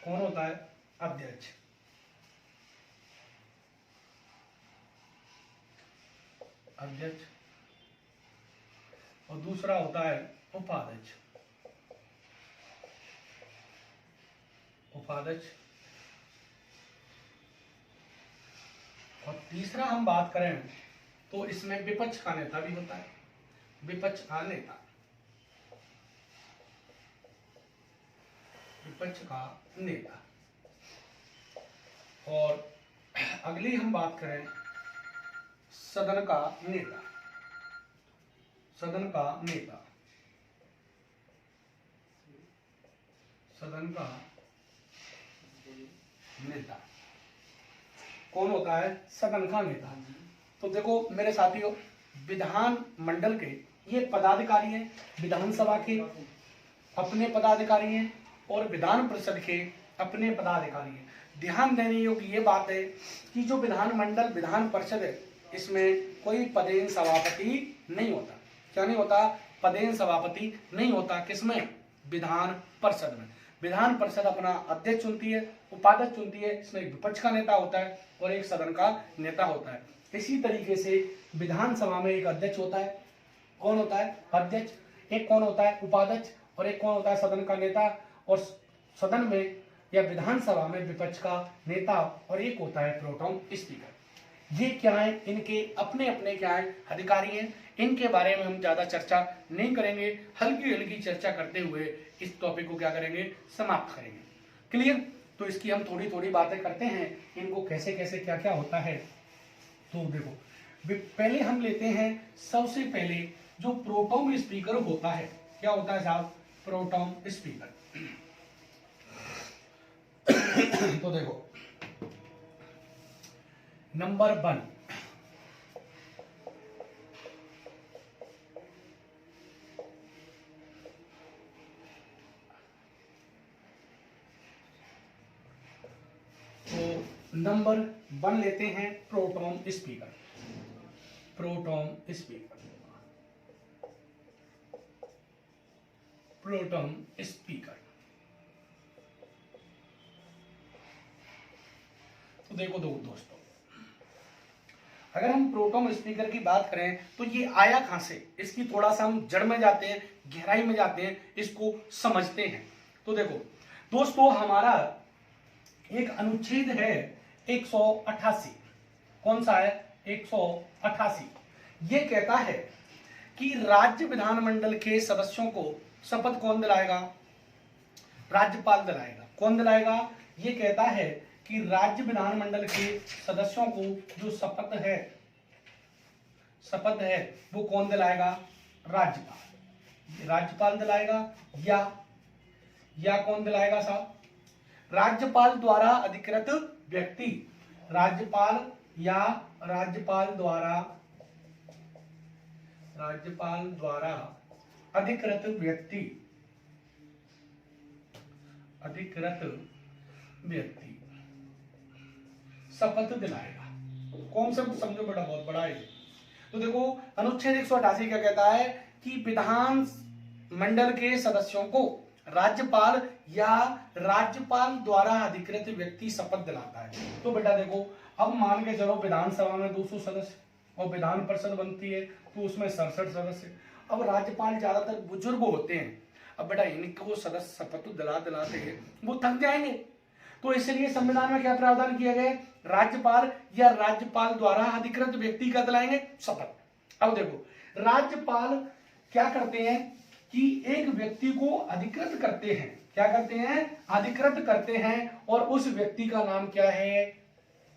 कौन होता है? अध्यक्ष। अध्यक्ष। और दूसरा होता है उपाध्यक्ष। उपाध्यक्ष। और तीसरा हम बात करें तो इसमें विपक्ष का नेता भी होता है। विपक्ष का नेता। विपक्ष का नेता। और अगली हम बात करें सदन का नेता। सदन का नेता। सदन का नेता कौन होता है? सदन का नेता। तो देखो मेरे साथियों, विधान मंडल के ये पदाधिकारी हैं, विधानसभा के अपने पदाधिकारी हैं और विधान परिषद के अपने पदाधिकारी हैं। ध्यान देने योग्य ये बात है कि जो विधान मंडल विधान परिषद है इसमें कोई पदेन सभापति नहीं होता। क्या नहीं होता? पदेन सभापति नहीं होता। किसमें? विधान परिषद में। विधान परिषद अपना अध्यक्ष चुनती है, उपाध्यक्ष चुनती है। इसमें एक विपक्ष का नेता होता है और एक सदन का नेता होता है। इसी तरीके से विधानसभा में एक अध्यक्ष होता है। कौन होता है? अध्यक्ष। एक कौन होता है? उपाध्यक्ष। और एक कौन होता है? सदन का नेता। और सदन में या विधानसभा में विपक्ष का नेता और एक होता है प्रोटोम स्पीकर। ये क्या है? इनके अपने अपने क्या है? अधिकारी हैं। इनके बारे में हम ज्यादा चर्चा नहीं करेंगे, हल्की हल्की चर्चा करते हुए इस टॉपिक को क्या करेंगे? समाप्त करेंगे। क्लियर? तो इसकी हम थोड़ी थोड़ी बातें करते हैं, इनको कैसे कैसे क्या क्या होता है। तो देखो, पहले हम लेते हैं सबसे पहले जो प्रोटोम स्पीकर होता है। क्या होता है साहब? प्रोटोम स्पीकर। तो देखो, नंबर 1, नंबर 1 लेते हैं प्रोटोम स्पीकर। प्रोटोम स्पीकर। प्रोटोम स्पीकर। तो देखो दोस्तों, अगर हम प्रोटोन स्पीकर की बात करें तो ये आया कहां से, इसकी थोड़ा सा हम जड़ में जाते हैं, गहराई में जाते हैं, इसको समझते हैं। तो देखो दोस्तों, हमारा एक अनुच्छेद है 188। कौन सा है? 188। ये कहता है कि राज्य विधानमंडल के सदस्यों को शपथ कौन दिलाएगा? राज्यपाल दिलाएगा। कौन दिलाएगा? ये कहता है कि राज्य विधानमंडल के सदस्यों को जो शपथ है वो कौन दिलाएगा? राज्यपाल। राज्यपाल दिलाएगा या कौन दिलाएगा साहब? राज्यपाल द्वारा अधिकृत व्यक्ति। राज्यपाल द्वारा अधिकृत व्यक्ति शपथ दिलाएगा। कौन सा समझो बेटा, बहुत बड़ा है। तो देखो अनुच्छेद 188 क्या कहता है कि विधान मंडल के सदस्यों को राज्यपाल या राज्यपाल द्वारा अधिकृत व्यक्ति शपथ दिलाता है। तो बेटा देखो, अब मान के चलो विधानसभा में 200 सदस्य और विधान परिषद बनती है तो उसमें 67 सदस्य। अब राज्यपाल ज्यादातर बुजुर्ग होते हैं, अब बेटा इनको सदस्य शपथ दिलाते हैं वो थक जाएंगे, तो इसलिए संविधान में क्या प्रावधान किया गया? राज्यपाल या राज्यपाल द्वारा अधिकृत व्यक्ति का दिलाएंगे शपथ। अब देखो राज्यपाल क्या करते हैं कि एक व्यक्ति को अधिकृत करते हैं। क्या करते हैं? अधिकृत करते हैं, और उस व्यक्ति का नाम क्या है?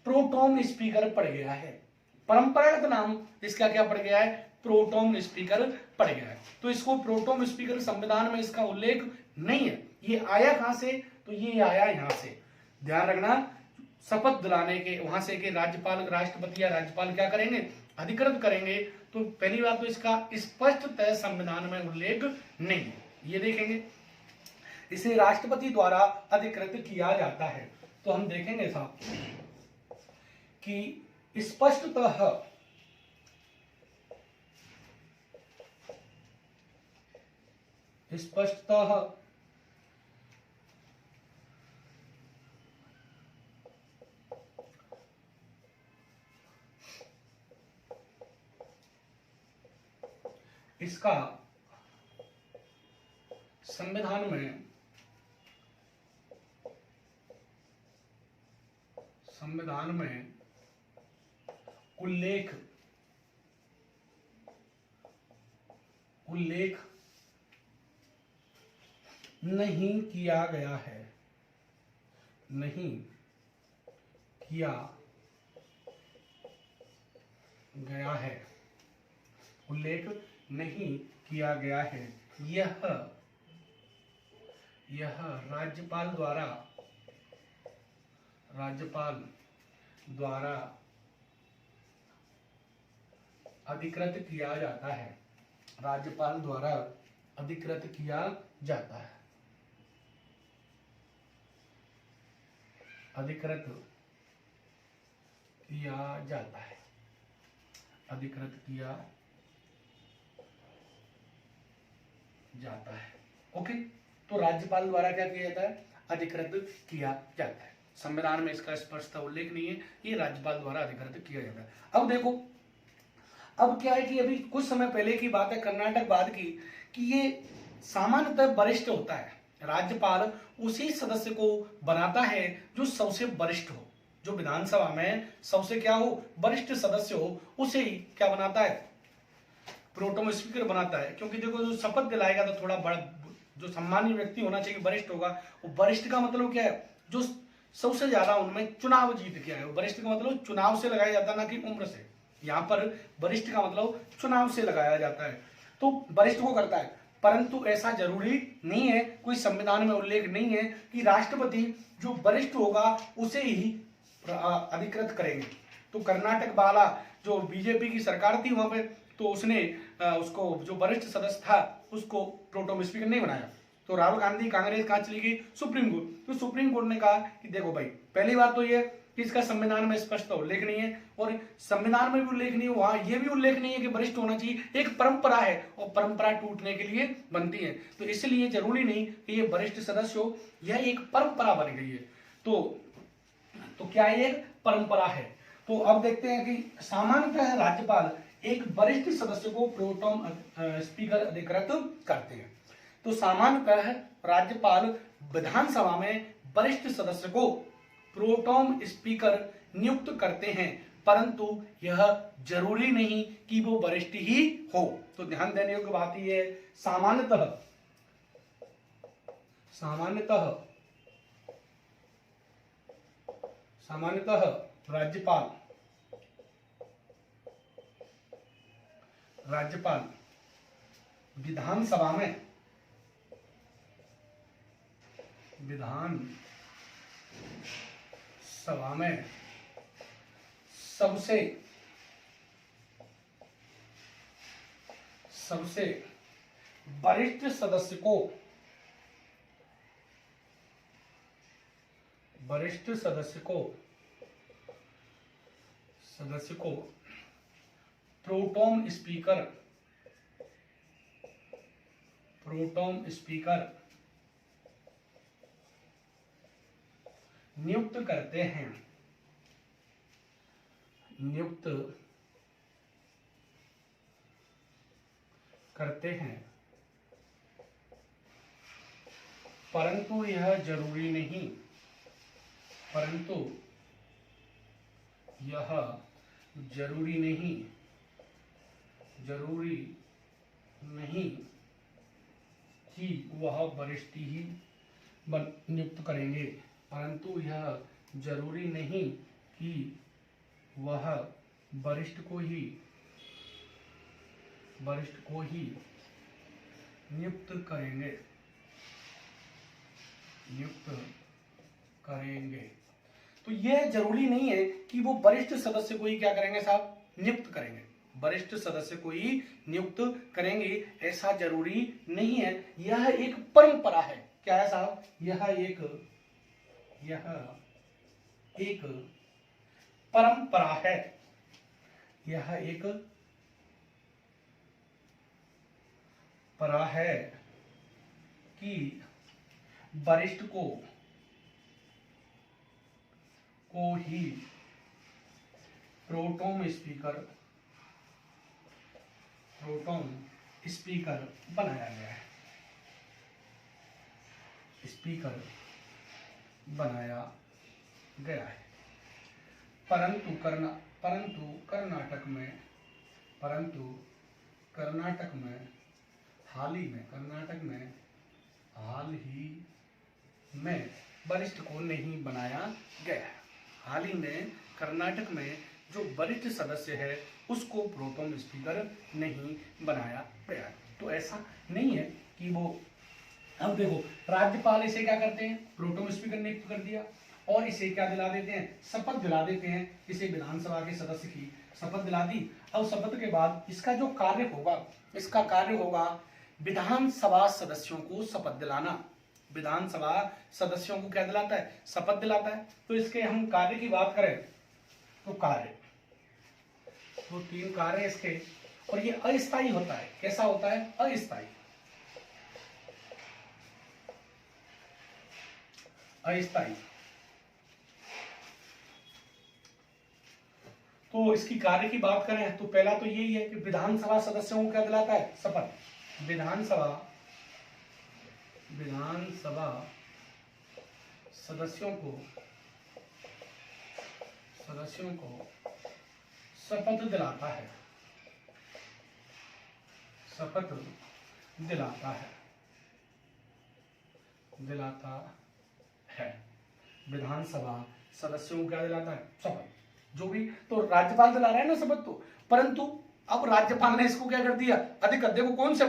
प्रोटोम स्पीकर पड़ गया है। परंपरागत नाम इसका क्या पड़ गया है? प्रोटोम स्पीकर पड़ गया है। तो इसको प्रोटोम स्पीकर संविधान में इसका उल्लेख नहीं है। ये आया कहां से? तो ये आया यहां से। ध्यान रखना, शपथ दिलाने के वहां से कि राज्यपाल, राष्ट्रपति या राज्यपाल क्या करेंगे? अधिकृत करेंगे। तो पहली बात तो इसका स्पष्टतः संविधान में उल्लेख नहीं है। ये देखेंगे, इसे राष्ट्रपति द्वारा अधिकृत किया जाता है। तो हम देखेंगे साहब कि स्पष्टतः इसका संविधान में उल्लेख नहीं किया गया है। नहीं किया गया है। उल्लेख नहीं किया गया है। यह राज्यपाल द्वारा अधिकृत किया जाता है। राज्यपाल द्वारा अधिकृत किया जाता है। अधिकृत किया जाता है। अधिकृत किया जाता है। ओके, तो राज्यपाल द्वारा क्या किया जाता है? अधिकृत किया जाता है। संविधान में इसका स्पष्ट उल्लेख नहीं है, ये राज्यपाल द्वारा अधिकृत किया जाता है। अब देखो, अब क्या है कि अभी कुछ समय पहले की बात है कर्नाटक बाद की, कि ये सामान्यतः वरिष्ठ होता है। राज्यपाल उसी सदस्य को बनाता है जो सबसे वरिष्ठ हो, जो विधानसभा में सबसे क्या हो? वरिष्ठ सदस्य हो, उसे ही क्या बनाता है? प्रोटोम स्पीकर बनाता है। क्योंकि देखो जो शपथ दिलाएगा तो थोड़ा बड़ा, जो सम्मानीय व्यक्ति होना चाहिए, वरिष्ठ होगा। वो वरिष्ठ का मतलब क्या है? जो सबसे ज्यादा उनमें चुनाव जीत के आए। वरिष्ठ का मतलब चुनाव से लगाया जाता है, ना कि उम्र से। यहाँ पर वरिष्ठ का मतलब चुनाव से लगाया जाता है, तो वरिष्ठ को करता है। परंतु ऐसा जरूरी नहीं है, कोई संविधान में उल्लेख नहीं है कि राष्ट्रपति जो वरिष्ठ होगा उसे ही अधिकृत करेंगे। तो कर्नाटक वाला जो बीजेपी की सरकार थी वहां पे, तो उसने उसको जो वरिष्ठ सदस्य था उसको प्रोटोम स्पीकर नहीं बनाया। तो राहुल गांधी कांग्रेस कहां चली गई? Supreme court. तो सुप्रीम कोर्ट ने कहा कि देखो भाई, पहली बात तो ये कि इसका संविधान में स्पष्ट उल्लेख नहीं है, और संविधान में भी उल्लेख नहीं है, वहां ये भी उल्लेख नहीं है कि वरिष्ठ होना चाहिए। एक परंपरा है और परंपरा टूटने के लिए बनती है, तो इसलिए जरूरी नहीं कि ये वरिष्ठ सदस्य हो, यह एक परंपरा बन गई है। तो क्या ये एक परंपरा है? तो अब देखते हैं कि सामान्यतः राज्यपाल एक वरिष्ठ सदस्य को प्रोटोम स्पीकर अधिकृत करते हैं। तो सामान्यतः राज्यपाल विधानसभा में वरिष्ठ सदस्य को प्रोटोम स्पीकर नियुक्त करते हैं, परंतु यह जरूरी नहीं कि वो वरिष्ठ ही हो। तो ध्यान देने योग्य बात यह है, सामान्यतः राज्यपाल विधानसभा में सबसे वरिष्ठ सदस्य को प्रोटोम स्पीकर नियुक्त करते हैं, परंतु यह जरूरी नहीं कि वह वरिष्ठ ही नियुक्त करेंगे, परंतु यह जरूरी नहीं कि वह वरिष्ठ को ही नियुक्त करेंगे। तो यह जरूरी नहीं है कि वो वरिष्ठ सदस्य को ही क्या करेंगे साहब, नियुक्त करेंगे। वरिष्ठ सदस्य को ही नियुक्त करेंगे ऐसा जरूरी नहीं है। यह एक परंपरा है। क्या है साहब, यह एक परंपरा है। यह एक परंपरा है कि वरिष्ठ को ही प्रोटोम स्पीकर बनाया गया है। परंतु कर्नाटक में हाल ही में वरिष्ठ को नहीं बनाया गया है। हाल ही में कर्नाटक में जो वरिष्ठ सदस्य है उसको प्रोटोम स्पीकर नहीं बनाया गया। तो ऐसा नहीं है कि वो, अब देखो राज्यपाल इसे क्या करते हैं, प्रोटोम स्पीकर नियुक्त कर दिया और इसे क्या दिला देते हैं, शपथ दिला देते हैं। इसे विधानसभा के सदस्य की शपथ दिला दी। अब शपथ के बाद इसका जो कार्य होगा विधानसभा सदस्यों को शपथ दिलाना। विधानसभा सदस्यों को क्या दिलाता है, शपथ दिलाता है। तो इसके हम कार्य की बात करें तो तो 3 कार्य इसके, और ये अस्थायी होता है। कैसा होता है, अस्थायी। तो इसकी कार्य की बात करें तो पहला तो यही है कि विधानसभा सदस्यों को क्या दिलाता है, शपथ। विधानसभा सदस्यों को शपथ दिलाता है। विधानसभा सदस्यों को क्या दिलाता है, शपथ। जो भी तो राज्यपाल दिला रहा है ना शपथ, तो परंतु अब राज्यपाल ने इसको क्या कर दिया, अधिकृत। देखो कौन सा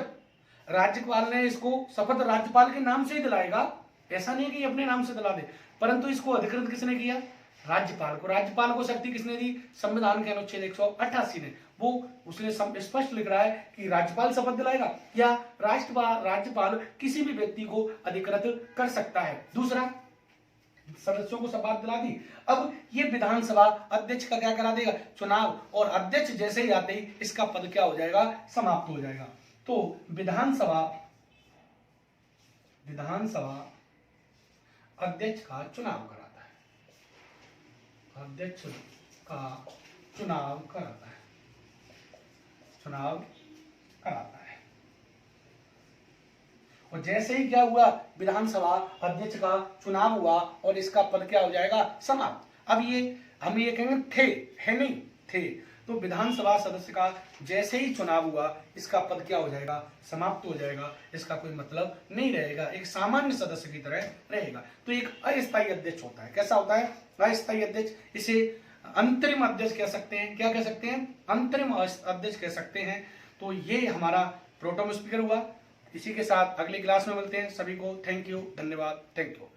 राज्यपाल ने इसको शपथ राज्यपाल के नाम से ही दिलाएगा, ऐसा नहीं कि अपने नाम से दिला दे, परंतु इसको अधिकृत किसने किया, राज्यपाल को। राज्यपाल को शक्ति किसने दी, संविधान के अनुच्छेद 188 ने। वो उसने स्पष्ट लिख रहा है कि राज्यपाल शपथ दिलाएगा या राज्यपाल किसी भी व्यक्ति को अधिकृत कर सकता है। दूसरा, सदस्यों को शपथ दिला दी। अब ये विधानसभा अध्यक्ष का क्या करा देगा, चुनाव, और अध्यक्ष जैसे ही आते ही इसका पद क्या हो जाएगा, समाप्त हो जाएगा। तो विधानसभा अध्यक्ष का चुनाव कराता है। अध्यक्ष का चुनाव कराता है, चुनाव कराता है। और जैसे ही क्या हुआ, विधानसभा अध्यक्ष का चुनाव हुआ और इसका पद क्या हो जाएगा, समाप्त। अब ये हम ये कहेंगे थे, है नहीं, थे, तो विधानसभा सदस्य का जैसे ही चुनाव हुआ इसका पद क्या हो जाएगा, समाप्त हो जाएगा, इसका कोई मतलब नहीं रहेगा, एक सामान्य सदस्य की तरह रहेगा। तो एक अस्थायी अध्यक्ष होता है, कैसा होता है, अस्थायी अध्यक्ष। इसे अंतरिम अध्यक्ष कह सकते हैं, क्या कह सकते हैं, अंतरिम अध्यक्ष कह सकते हैं। तो ये हमारा प्रोटेम स्पीकर हुआ। इसी के साथ अगली क्लास में मिलते हैं। सभी को थैंक यू, धन्यवाद, थैंक यू।